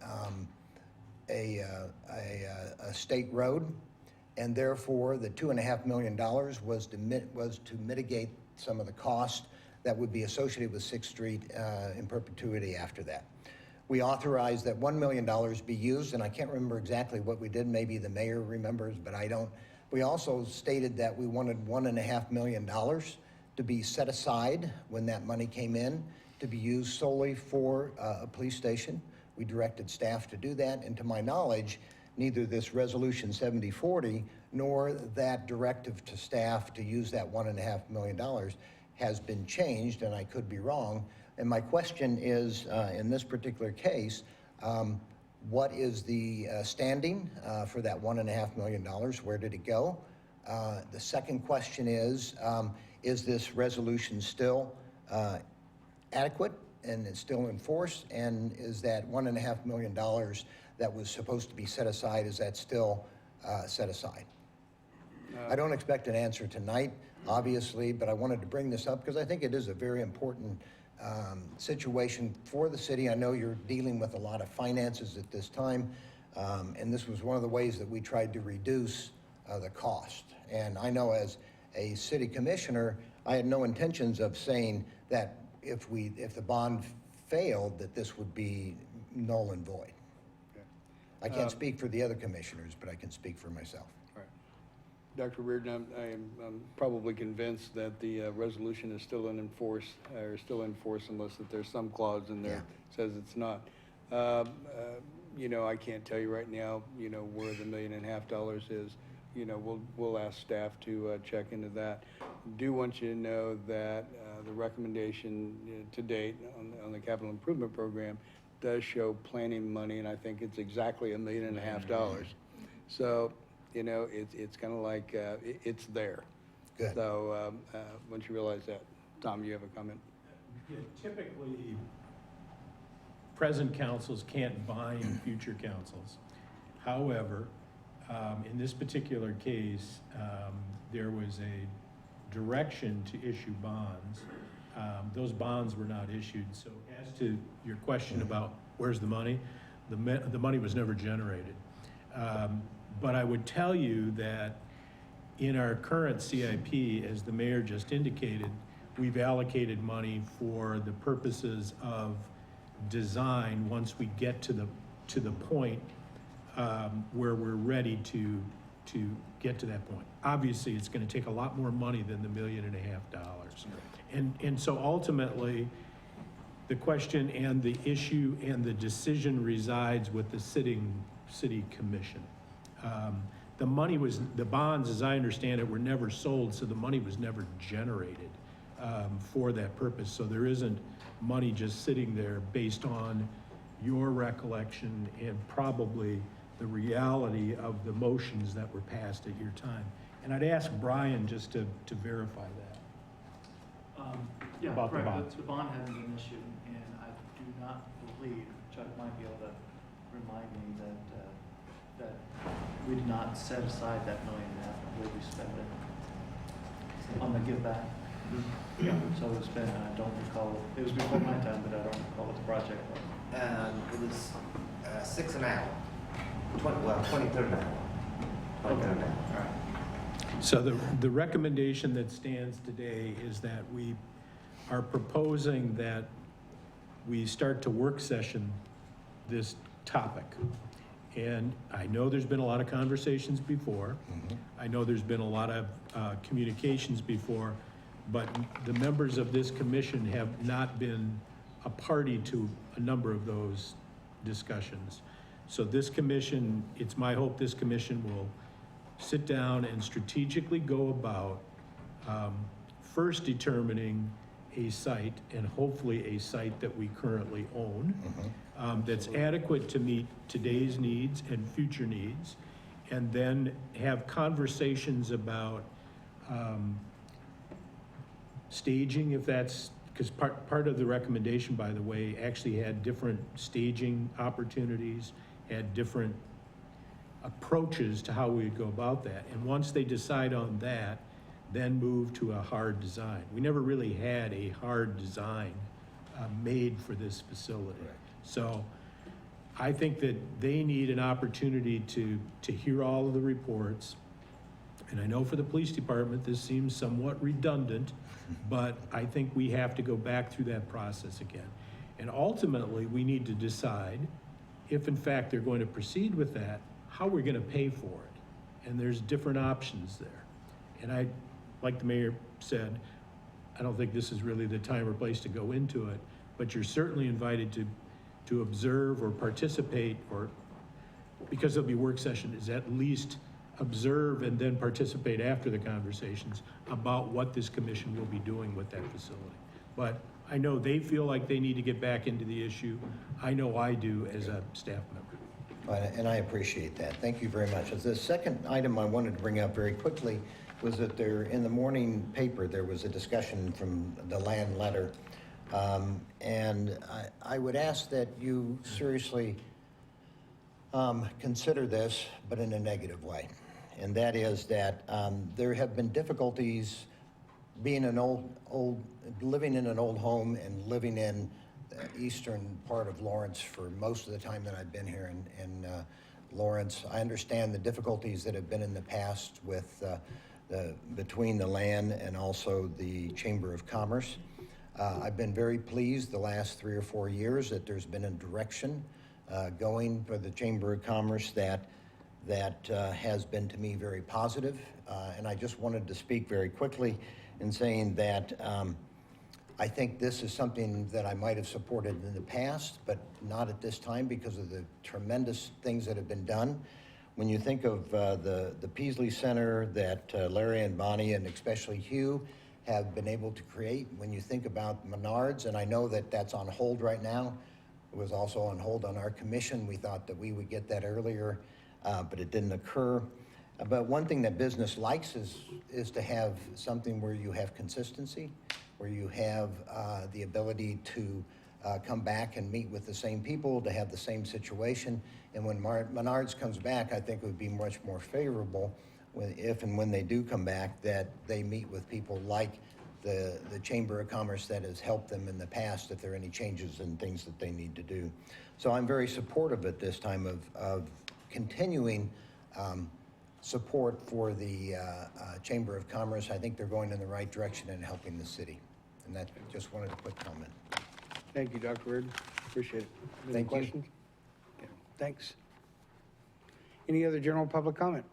state road, and therefore the $2.5 million was to mitigate some of the cost that would be associated with 6th Street in perpetuity after that. We authorized that $1 million be used, and I can't remember exactly what we did. Maybe the mayor remembers, but I don't. We also stated that we wanted $1.5 million to be set aside when that money came in to be used solely for a police station. We directed staff to do that, and to my knowledge, neither this resolution 7040 nor that directive to staff to use that $1.5 million has been changed, and I could be wrong. And my question is, in this particular case, what is the standing for that $1.5 million? Where did it go? The second question is this resolution still adequate and it's still in force? And is that $1.5 million that was supposed to be set aside, is that still set aside? I don't expect an answer tonight, obviously, but I wanted to bring this up because I think it is a very important situation for the city. I know you're dealing with a lot of finances at this time, and this was one of the ways that we tried to reduce the cost. And I know as a city commissioner, I had no intentions of saying that if the bond failed, that this would be null and void. Okay. I can't speak for the other commissioners, but I can speak for myself. Dr. Reardon, I'm probably convinced that the resolution is still in force unless that there's some clause in there that says it's not. You know, I can't tell you right now, you know, where the $1.5 million is. You know, we'll ask staff to check into that. Do want you to know that the recommendation to date on the capital improvement program does show planning money, and I think it's exactly $1.5 million. So, you know, it's kind of like it's there. Good. So once you realize that, Tom, you have a comment? Yeah, typically, present councils can't bind future councils. However, in this particular case, there was a direction to issue bonds. Those bonds were not issued. So as to your question about where's the money, the money was never generated. But I would tell you that in our current CIP, as the mayor just indicated, we've allocated money for the purposes of design once we get to the point where we're ready to get to that point. Obviously, it's going to take a lot more money than the $1.5 million. And so ultimately, the question and the issue and the decision resides with the sitting city commission. The bonds, as I understand it, were never sold, so the money was never generated for that purpose. So there isn't money just sitting there based on your recollection and probably the reality of the motions that were passed at your time. And I'd ask Brian just to verify that. Yeah, about the correct. bond. The bond hasn't been issued, and I do not believe, Chuck might be able to remind me that we did not set aside that $1.5 million. I believe we spent it on the give back. Yeah. So it was spent, and I don't recall, it was before my time, but I don't recall what the project was. It was 6 an hour. 23rd an hour. 23rd an hour. All right. So the recommendation that stands today is that we are proposing that we start to work session this topic. And I know there's been a lot of conversations before. I know there's been a lot of communications before, but the members of this commission have not been a party to a number of those discussions. So this commission, it's my hope this commission will sit down and strategically go about first determining a site, and hopefully a site that we currently own, that's adequate to meet today's needs and future needs, and then have conversations about staging, if that's, because part of the recommendation, by the way, actually had different staging opportunities, had different approaches to how we would go about that. And once they decide on that, then move to a hard design. We never really had a hard design made for this facility. Right. So I think that they need an opportunity to hear all of the reports. And I know for the police department, this seems somewhat redundant, but I think we have to go back through that process again. And ultimately, we need to decide if in fact they're going to proceed with that, how we're gonna pay for it. And there's different options there. And I, like the mayor said, I don't think this is really the time or place to go into it, but you're certainly invited to observe or participate, or, because there'll be work session, is at least observe and then participate after the conversations about what this commission will be doing with that facility. But I know they feel like they need to get back into the issue. I know I do as a staff member. And I appreciate that. Thank you very much. The second item I wanted to bring up very quickly was that there, in the morning paper, there was a discussion from the land letter. And I would ask that you seriously consider this, but in a negative way. And that is that there have been difficulties being living in an old home and living in the eastern part of Lawrence for most of the time that I've been here in Lawrence. I understand the difficulties that have been in the past with between the land and also the Chamber of Commerce. I've been very pleased the last 3 or 4 years that there's been a direction going for the Chamber of Commerce that has been to me very positive. And I just wanted to speak very quickly in saying that I think this is something that I might have supported in the past, but not at this time because of the tremendous things that have been done. When you think of the Peasley Center that Larry and Bonnie and especially Hugh have been able to create, when you think about Menards, and I know that that's on hold right now. It was also on hold on our commission. We thought that we would get that earlier, but it didn't occur. But one thing that business likes is to have something where you have consistency, where you have the ability to come back and meet with the same people, to have the same situation. And when Menards comes back, I think it would be much more favorable if and when they do come back, that they meet with people like the Chamber of Commerce that has helped them in the past if there are any changes and things that they need to do. So I'm very supportive at this time of continuing support for the Chamber of Commerce. I think they're going in the right direction and helping the city. And that, just wanted to put comment. Thank you, Dr. Reardon. Appreciate it. Any Thank you. questions? Okay, thanks. Any other general public comment?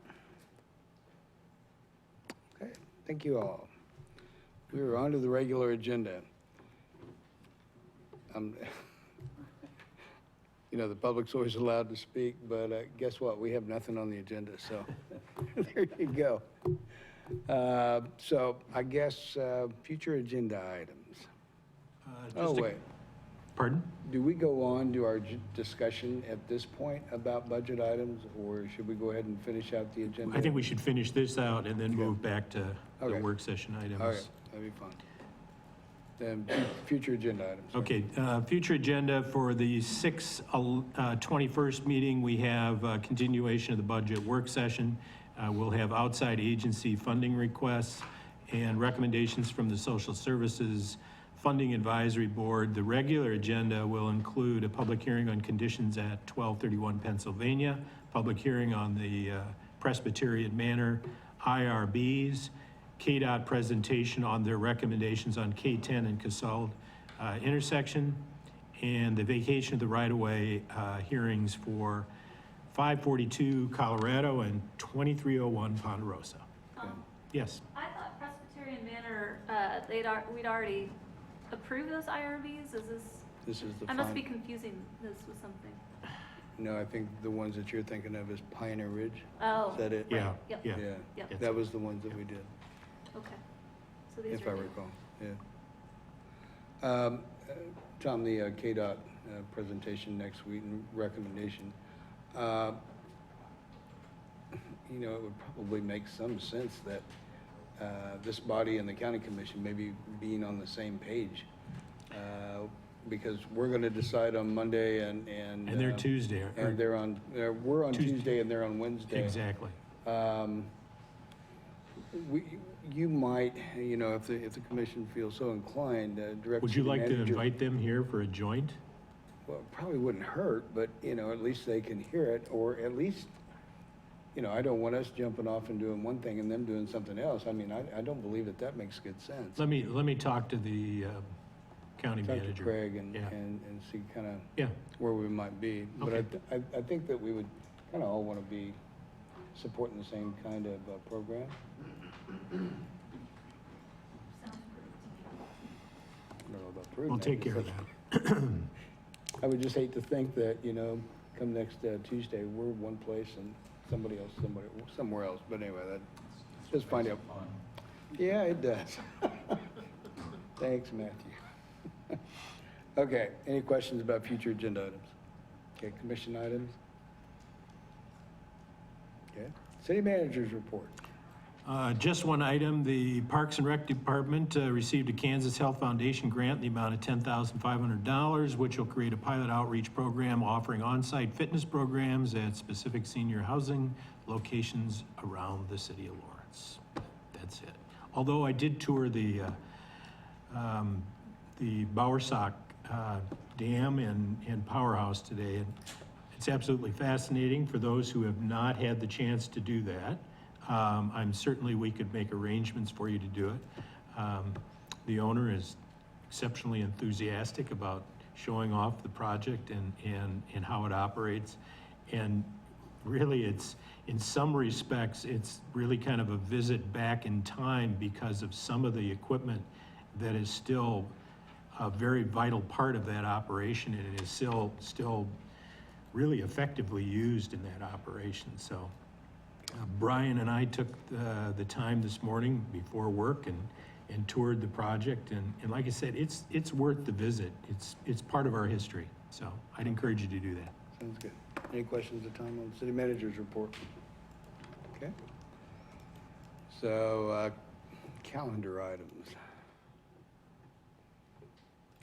Okay, thank you all. We're on to the regular agenda. You know, the public's always allowed to speak, but guess what? We have nothing on the agenda, so there you go. So I guess future agenda items. Oh, wait. Pardon? Do we go on to our discussion at this point about budget items, or should we go ahead and finish out the agenda? I think we should finish this out and then Okay. move back to the Okay. work session items. All right, that'd be fine. Then future agenda items. Okay, future agenda for the 6/21 meeting, we have a continuation of the budget work session. We'll have outside agency funding requests and recommendations from the Social Services Funding Advisory Board. The regular agenda will include a public hearing on conditions at 1231 Pennsylvania, public hearing on the Presbyterian Manor, IRBs, KDOT presentation on their recommendations on K10 and Casald intersection, and the vacation of the right-of-way hearings for 542 Colorado and 2301 Ponderosa. Yes. I thought Presbyterian Manor, we'd already approved those IRBs. Is this? This is the. I must be confusing this with something. No, I think the ones that you're thinking of is Pioneer Ridge. Oh. Is that it? Yeah, Yep. yeah. Yep. That was the ones that we did, Okay. So these if are I new. recall, yeah. Tom, the KDOT presentation next week and recommendation, you know, it would probably make some sense that this body and the county commission maybe being on the same page. Because we're gonna decide on Monday and. And they're Tuesday. And they're on, we're on Tuesday. Tuesday and they're on Wednesday. Exactly. You might, you know, if the commission feels so inclined, direct. Would you city like to manager- invite them here for a joint? Well, it probably wouldn't hurt, but, you know, at least they can hear it, or at least, you know, I don't want us jumping off and doing one thing and them doing something else. I mean, I don't believe that that makes good sense. Let me talk to the county Talk to manager. Craig and, Yeah. and see kind of Yeah, where we might be. But Okay. I think that we would kind of all want to be supporting the same kind of program. I don't know about proving we'll that, take care of that. I would just hate to think that, you know, come next Tuesday, we're one place and somebody else, somewhere else. But anyway, just find out. Yeah, it does. Thanks, Matthew. Okay, any questions about future agenda items? Okay, commission items? Okay, city managers report. Just one item, the Parks and Rec Department received a Kansas Health Foundation grant in the amount of $10,500, which will create a pilot outreach program offering on-site fitness programs at specific senior housing locations around the city of Lawrence. That's it. Although I did tour the Bowersock Dam and Powerhouse today, and it's absolutely fascinating for those who have not had the chance to do that. We could make arrangements for you to do it. The owner is exceptionally enthusiastic about showing off the project and how it operates. And really, it's, in some respects, it's really kind of a visit back in time because of some of the equipment that is still a very vital part of that operation, and it is still really effectively used in that operation. So Brian and I took the time this morning before work and toured the project, and like I said, it's worth the visit. It's part of our history, so I'd encourage you to do that. Sounds good. Any questions at the time on the city manager's report? Okay. So, calendar items.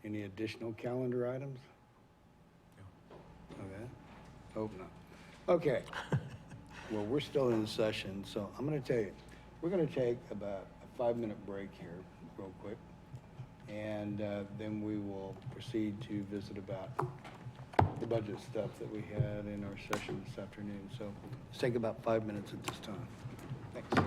Any additional calendar items? Okay, hope not. Okay. Well, we're still in session, so I'm gonna tell you, we're gonna take about a 5-minute break here, real quick. And then we will proceed to visit about the budget stuff that we had in our session this afternoon. So let's take about 5 minutes at this time. Thanks.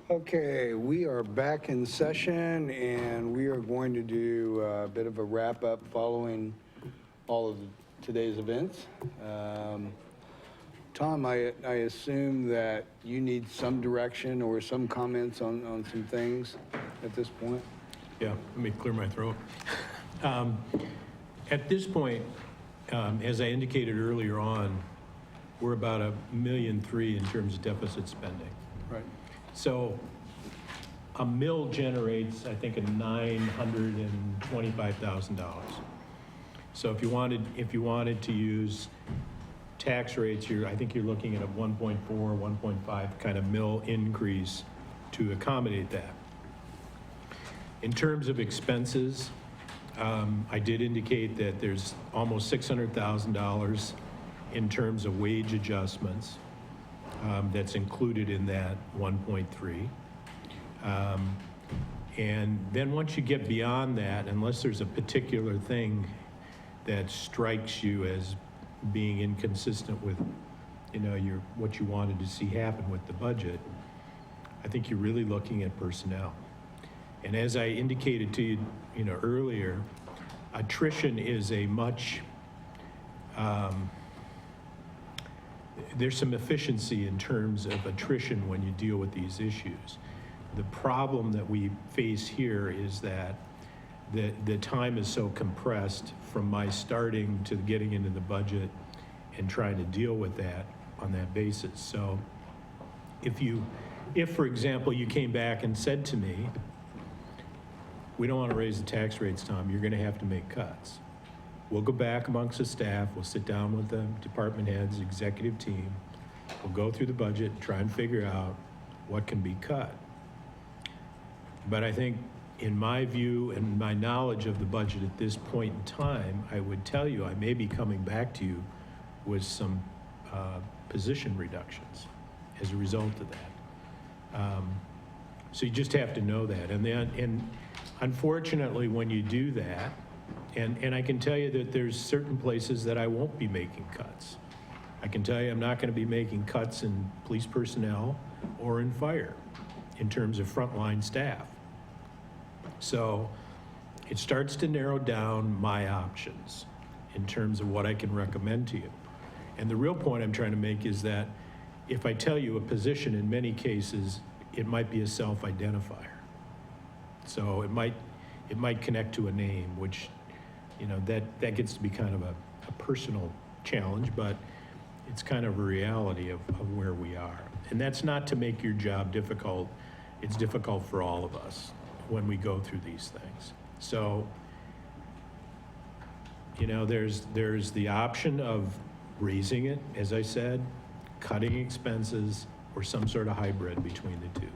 Okay, we are back in session, and we are going to do a bit of a wrap-up following all of today's events. Tom, I assume that you need some direction or some comments on some things at this point? Yeah, let me clear my throat. At this point, as I indicated earlier on, we're about $1.3 million in terms of deficit spending. Right. So a mill generates, I think, $925,000. So if you wanted to use tax rates, I think you're looking at a 1.4, 1.5 kind of mill increase to accommodate that. In terms of expenses, I did indicate that there's almost $600,000 in terms of wage adjustments that's included in that 1.3. And then once you get beyond that, unless there's a particular thing that strikes you as being inconsistent with, what you wanted to see happen with the budget, I think you're really looking at personnel. And as I indicated to you, earlier, attrition is a much, there's some efficiency in terms of attrition when you deal with these issues. The problem that we face here is that the time is so compressed from my starting to getting into the budget and trying to deal with that on that basis. So if for example, you came back and said to me, we don't want to raise the tax rates, Tom, you're going to have to make cuts. We'll go back amongst the staff, we'll sit down with the department heads, executive team, we'll go through the budget, try and figure out what can be cut. But I think, in my view and my knowledge of the budget at this point in time, I would tell you I may be coming back to you with some position reductions as a result of that. So you just have to know that. And unfortunately, when you do that, and I can tell you that there's certain places that I won't be making cuts. I can tell you I'm not going to be making cuts in police personnel or in fire in terms of frontline staff. So it starts to narrow down my options in terms of what I can recommend to you. And the real point I'm trying to make is that if I tell you a position, in many cases, it might be a self-identifier. So it might connect to a name, which, that gets to be kind of a personal challenge, but it's kind of a reality of where we are. And that's not to make your job difficult. It's difficult for all of us when we go through these things. So, there's the option of raising it, as I said, cutting expenses, or some sort of hybrid between the two.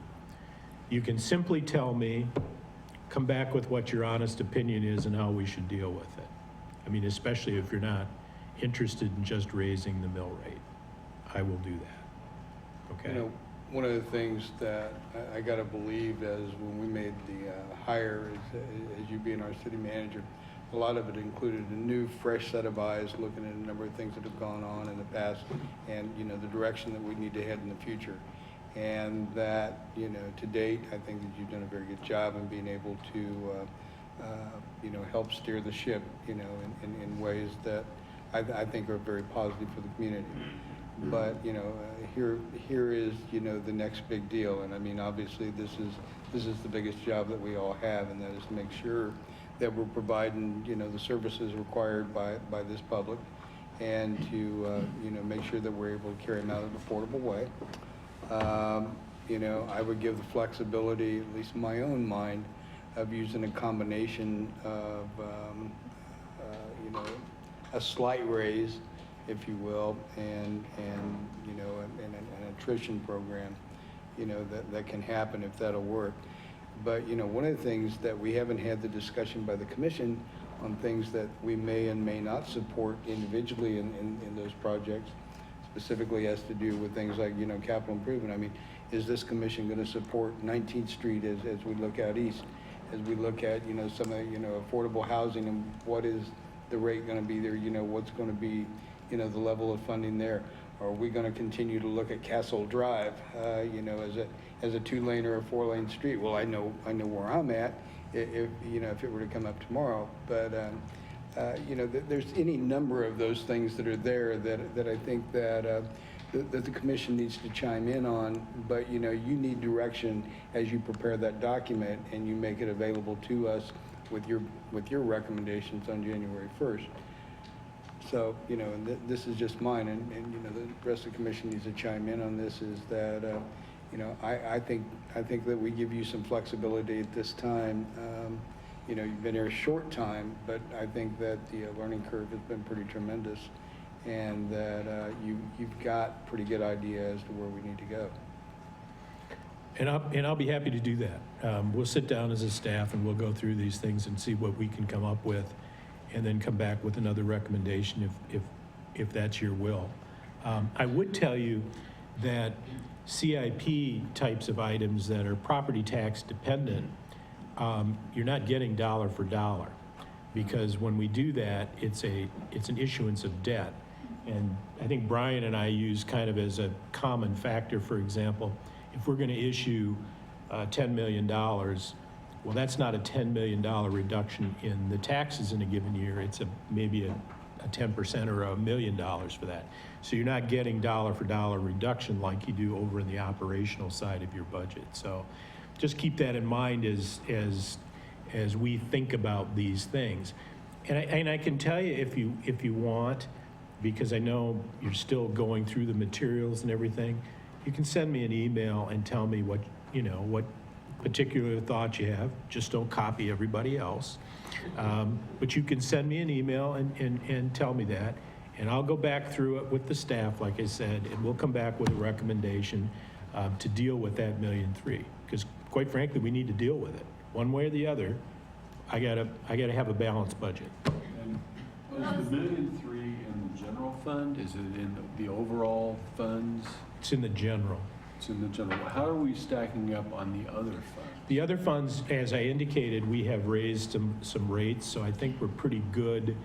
You can simply tell me, come back with what your honest opinion is and how we should deal with it. I mean, especially if you're not interested in just raising the mill rate. I will do that, okay? One of the things that I got to believe is when we made the hire as you being our city manager, a lot of it included a new, fresh set of eyes looking at a number of things that have gone on in the past and, the direction that we need to head in the future. And that, to date, I think that you've done a very good job in being able to, help steer the ship, in ways that I think are very positive for the community. But, here is, the next big deal. And I mean, obviously, this is the biggest job that we all have, and that is to make sure that we're providing, the services required by this public, and to, make sure that we're able to carry them out in an affordable way. I would give the flexibility, at least in my own mind, of using a combination of, a slight raise, if you will, and an attrition program, that can happen if that'll work. But, one of the things that we haven't had the discussion by the commission on things that we may and may not support individually in those projects, specifically has to do with things like, capital improvement. I mean, is this commission going to support 19th Street as we look out east? As we look at, some of, affordable housing, and what is the rate going to be there? What's going to be, the level of funding there? Are we going to continue to look at Castle Drive, as a 2-lane or a 4-lane street? Well, I know where I'm at if it were to come up tomorrow. But, there's any number of those things that are there that I think that the commission needs to chime in on. But, you need direction as you prepare that document and you make it available to us with your recommendations on January 1st. So, and this is just mine, and the rest of the commission needs to chime in on this, is that, I think that we give you some flexibility at this time. You've been here a short time, but I think that the learning curve has been pretty tremendous, and that you've got pretty good idea as to where we need to go. And I'll be happy to do that. We'll sit down as a staff and we'll go through these things and see what we can come up with, and then come back with another recommendation if that's your will. I would tell you that CIP types of items that are property tax dependent, you're not getting dollar for dollar, because when we do that, it's an issuance of debt. And I think Brian and I use kind of as a common factor, for example, if we're going to issue $10 million, well, that's not a $10 million reduction in the taxes in a given year. It's maybe a 10% or $1 million for that. So you're not getting dollar for dollar reduction like you do over in the operational side of your budget. So just keep that in mind as we think about these things. And I can tell you, if you want, because I know you're still going through the materials and everything, you can send me an email and tell me what particular thoughts you have. Just don't copy everybody else. But you can send me an email and tell me that, and I'll go back through it with the staff, like I said, and we'll come back with a recommendation to deal with that $1.3 million, because quite frankly, we need to deal with it. One way or the other, I gotta have a balanced budget. And is the $1.3 million in the general fund? Is it in the overall funds? It's in the general. It's in the general. How are we stacking up on the other funds? The other funds, as I indicated, we have raised some rates, so I think we're pretty good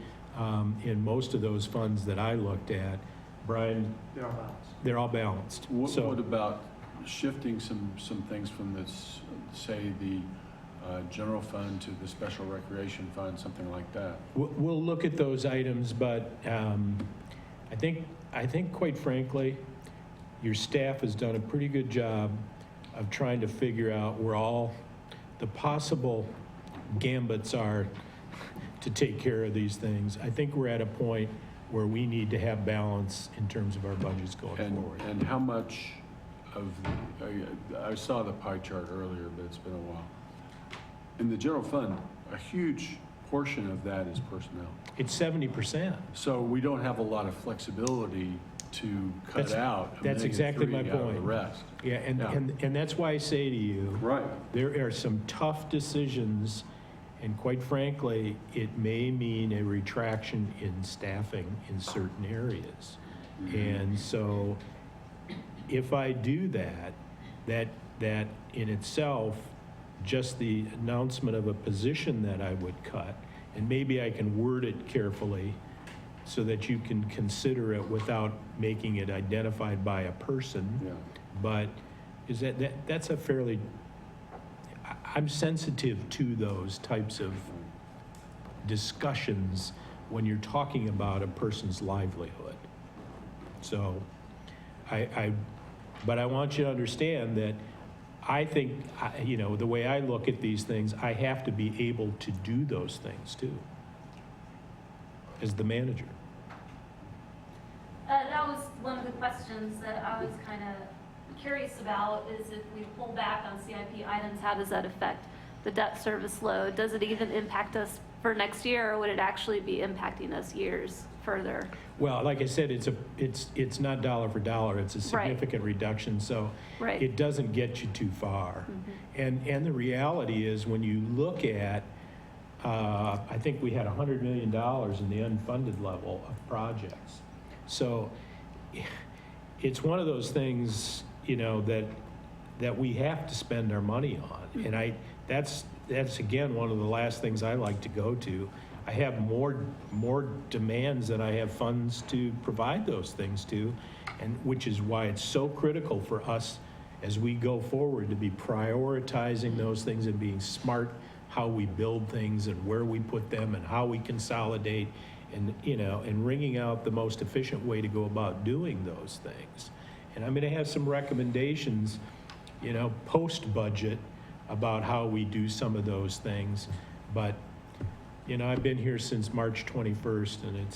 in most of those funds that I looked at. Brian? They're all balanced. They're all balanced. What about shifting some things from this, say, the general fund to the special recreation fund, something like that? We'll look at those items, but I think quite frankly, your staff has done a pretty good job of trying to figure out where all the possible gambits are to take care of these things. I think we're at a point where we need to have balance in terms of our budgets going forward. And how much of, I saw the pie chart earlier, but it's been a while. In the general fund, a huge portion of that is personnel. It's 70%. So we don't have a lot of flexibility to cut out. That's exactly my out of point. the rest. Yeah, and that's why I say to you, Right. there are some tough decisions, and quite frankly, it may mean a retraction in staffing in certain areas. And so if I do that in itself, just the announcement of a position that I would cut, and maybe I can word it carefully so that you can consider it without making it identified by a person. Yeah. But is that's a fairly, I'm sensitive to those types of discussions when you're talking about a person's livelihood. So but I want you to understand that I think, the way I look at these things, I have to be able to do those things too, as the manager. That was one of the questions that I was kind of curious about, is if we pull back on CIP items, how does that affect the debt service load? Does it even impact us for next year, or would it actually be impacting us years further? Well, like I said, it's not dollar for dollar. It's a significant reduction, so it doesn't get you too far. And the reality is, when you look at, I think we had $100 million in the unfunded level of projects. So it's one of those things, that we have to spend our money on. And that's again one of the last things I like to go to. I have more demands than I have funds to provide those things to, and which is why it's so critical for us as we go forward to be prioritizing those things and being smart how we build things and where we put them and how we consolidate and, and wringing out the most efficient way to go about doing those things. And I'm going to have some recommendations, post-budget about how we do some of those things. But, I've been here since March 21st, and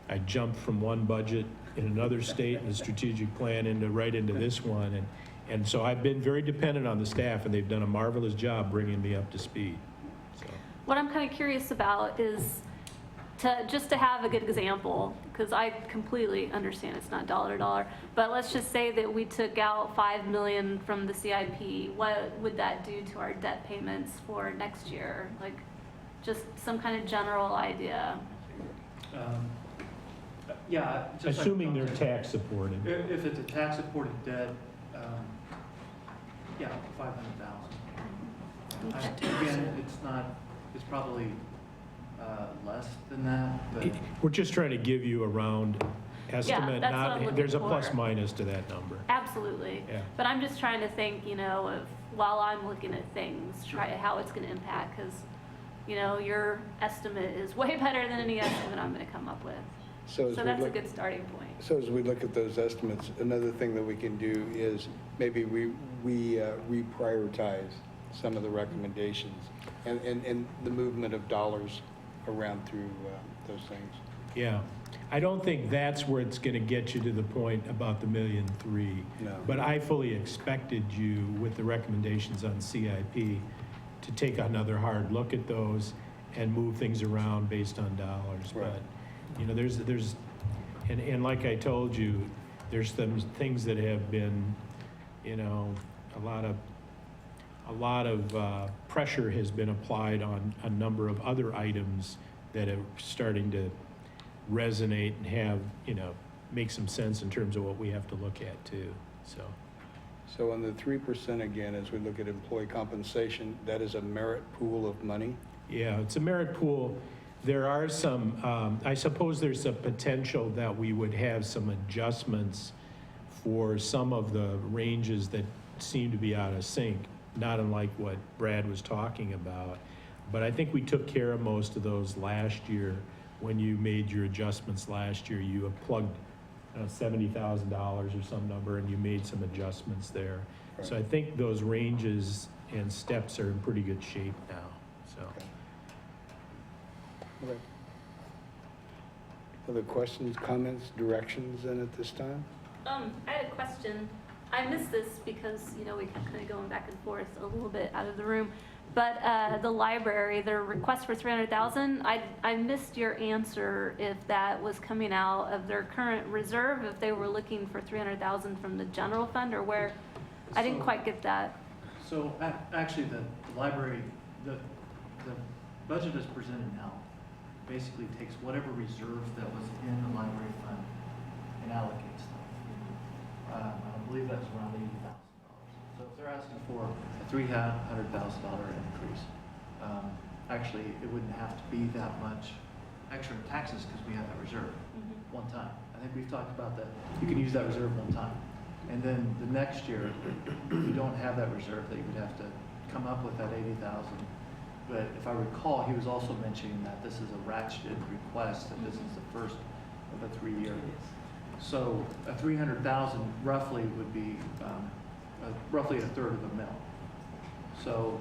I jumped from one budget in another state and the strategic plan right into this one. And so I've been very dependent on the staff, and they've done a marvelous job bringing me up to speed. So. What I'm kind of curious about is just to have a good example, because I completely understand it's not dollar to dollar, but let's just say that we took out $5 million from the CIP. What would that do to our debt payments for next year? Like, just some kind of general idea. Yeah. just like Assuming they're tax supported. If it's a tax supported debt, yeah, 500,000. Okay. Again, it's probably less than that, but. We're just trying to give you a round estimate. that's what I'm looking There's a for. plus minus to that number. Absolutely. Yeah. But I'm just trying to think, of while I'm looking at things, how it's going to impact, because, your estimate is way better than any estimate I'm going to come up with. So as So we that's a look- good starting point. So as we look at those estimates, another thing that we can do is maybe we reprioritize some of the recommendations and the movement of dollars around through those things. Yeah. I don't think that's where it's going to get you to the point about the $1.3 million. No. But I fully expected you, with the recommendations on CIP, to take another hard look at those and move things around based on dollars. Right. But, there's and like I told you, there's some things that have been, a lot of pressure has been applied on a number of other items that are starting to resonate and have, make some sense in terms of what we have to look at too, so. So on the 3% again, as we look at employee compensation, that is a merit pool of money? Yeah, it's a merit pool. There are some, I suppose there's a potential that we would have some adjustments for some of the ranges that seem to be out of sync, not unlike what Brad was talking about. But I think we took care of most of those last year. When you made your adjustments last year, you have plugged $70,000 or some number, and you made some adjustments there. Right. So I think those ranges and steps are in pretty good shape now, so. Okay. Other questions, comments, directions then at this time? I had a question. I missed this because, we kept kind of going back and forth a little bit out of the room. But the library, their request for $300,000, I missed your answer if that was coming out of their current reserve, if they were looking for $300,000 from the general fund, or where. I didn't quite get that. So actually, the library, the budget as presented now basically takes whatever reserve that was in the library fund and allocates them. I believe that's around $80,000. So if they're asking for a $300,000 increase, actually, it wouldn't have to be that much extra in taxes because we have that reserve one time. I think we've talked about that. You can use that reserve one time. And then the next year, you don't have that reserve, that you would have to come up with that $80,000. But if I recall, he was also mentioning that this is a ratcheted request, and this is the first of a 3-year. So a $300,000 roughly would be roughly a third of a mil. So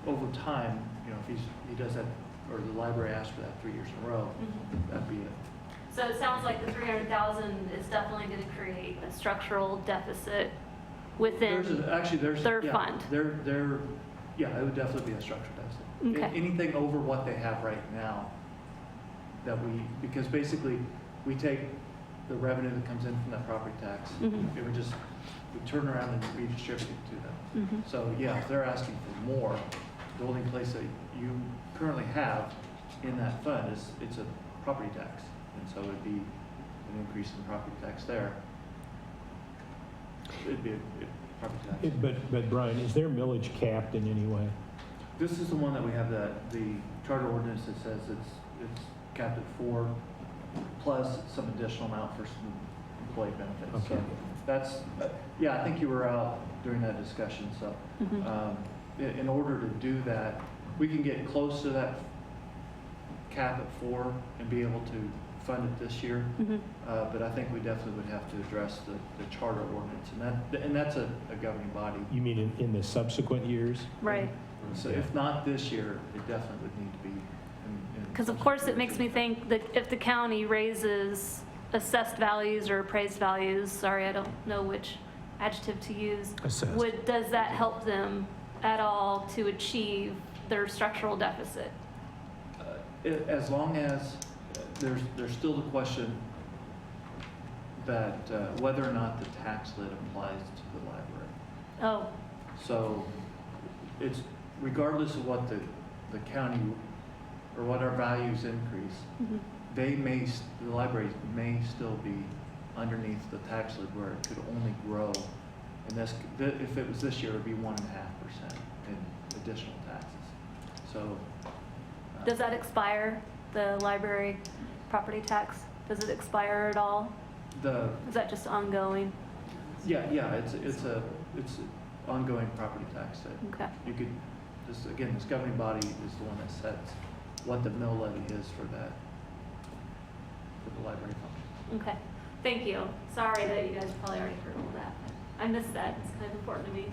over time, if he does that, or the library asks for that 3 years in a row, that'd be it. So it sounds like the $300,000 is definitely going to create a structural deficit within their fund. Yeah, it would definitely be a structural deficit. Okay. Anything over what they have right now, because basically we take the revenue that comes in from that property tax, we turn around and redistribute it to them. So yeah, if they're asking for more, the only place that you currently have in that fund is it's a property tax. And so it'd be an increase in property tax there. It'd be a property tax. But Brian, is their millage capped in any way? This is the one that we have the charter ordinance that says it's capped at 4, plus some additional amount for some employee benefits. So Okay. that's, yeah, I think you were out during that discussion, so. In order to do that, we can get close to that cap at 4 and be able to fund it this year. But I think we definitely would have to address the charter ordinance, and that's a governing body. You mean in the subsequent years? Right. So if not this year, it definitely would need to be. Because of course, it makes me think that if the county raises assessed values or appraised values, sorry, I don't know which adjective to use. Assessed. Does that help them at all to achieve their structural deficit? As long as there's still the question that whether or not the tax lid applies to the library. Oh, So it's regardless of what the county or what our values increase, the libraries may still be underneath the tax lid where it could only grow. And if it was this year, it would be 1.5% in additional taxes. So. does that expire, the library property tax? Does it expire at all? Is that just ongoing? Yeah, it's ongoing property tax that Okay. you could, this governing body is the one that sets what the mill levy is for that, for the library fund. Okay, thank you. Sorry that you guys probably already heard all that. I missed that, it's kind of important to me.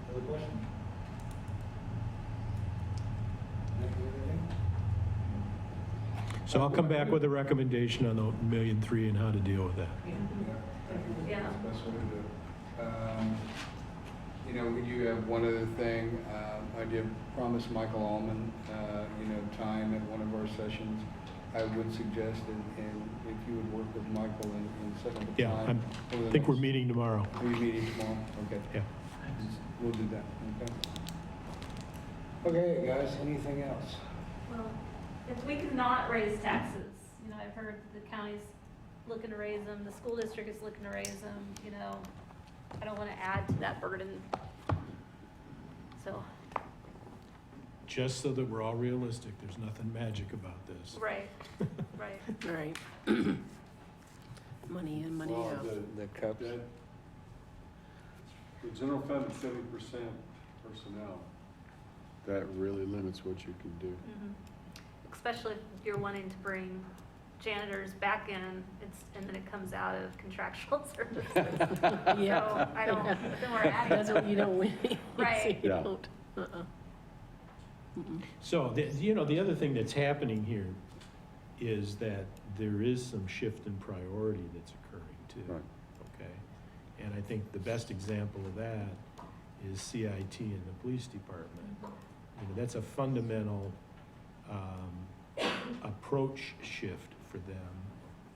Other question? So I'll come back with a recommendation on the $1.3 million and how to deal with that. Yeah. That's what I do. You know, we do have one other thing. I did promise Michael Allman, time at one of our sessions. I would suggest, and if you would work with Michael and set up a Yeah, time. I think we're meeting tomorrow. Are you meeting tomorrow? Okay. Yeah. We'll do that, okay? Okay, guys, anything else? Well, if we could not raise taxes, I've heard the county's looking to raise them, the school district is looking to raise them, I don't want to add to that burden. So, Just so that we're all realistic, there's nothing magic about this. right, right. Right. Money in, money Well, out. The cups. The general fund is 70% personnel. That really limits what you can do. Especially if you're wanting to bring janitors back in, and then it comes out of contractual services. Yeah. So I don't, then we're adding. That's what you don't win. Right. You Yeah. don't. So, the other thing that's happening here is that there is some shift in priority that's occurring too. Right. Okay? And I think the best example of that is CIT in the police department. That's a fundamental approach shift for them,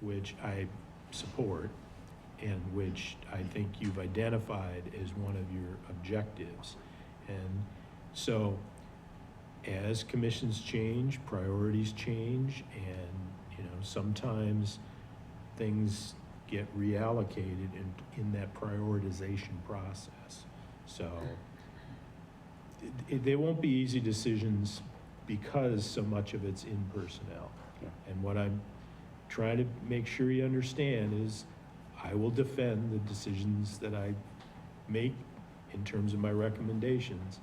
which I support and which I think you've identified as one of your objectives. And so as commissions change, priorities change, and sometimes things get reallocated in that prioritization process. So they won't be easy decisions because so much of it's in personnel. Yeah. And what I'm trying to make sure you understand is I will defend the decisions that I make in terms of my recommendations,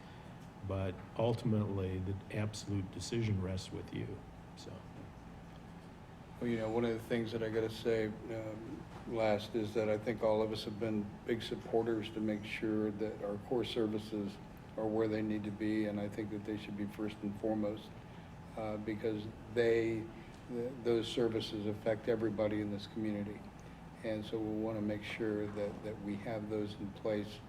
but ultimately the absolute decision rests with you, so. Well, one of the things that I gotta say last is that I think all of us have been big supporters to make sure that our core services are where they need to be, and I think that they should be first and foremost, because those services affect everybody in this community. And so we'll want to make sure that we have those in place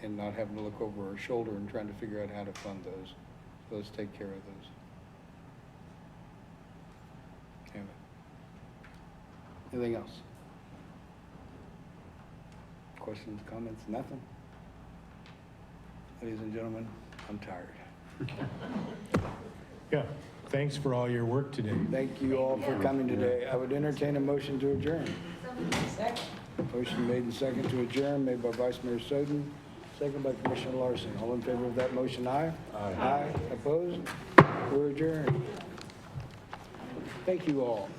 and not having to look over our shoulder and trying to figure out how to fund those. So let's take care of those. Okay. Anything else? Questions, comments, nothing? Ladies and gentlemen, I'm tired. Yeah, thanks for all your work today. Thank you all for coming today. I would entertain a motion to adjourn. Motion made and second to adjourn, made by Vice Mayor Soden, second by Commissioner Larson. All in favor of that motion, aye? Aye. Opposed? We're adjourned. Thank you all.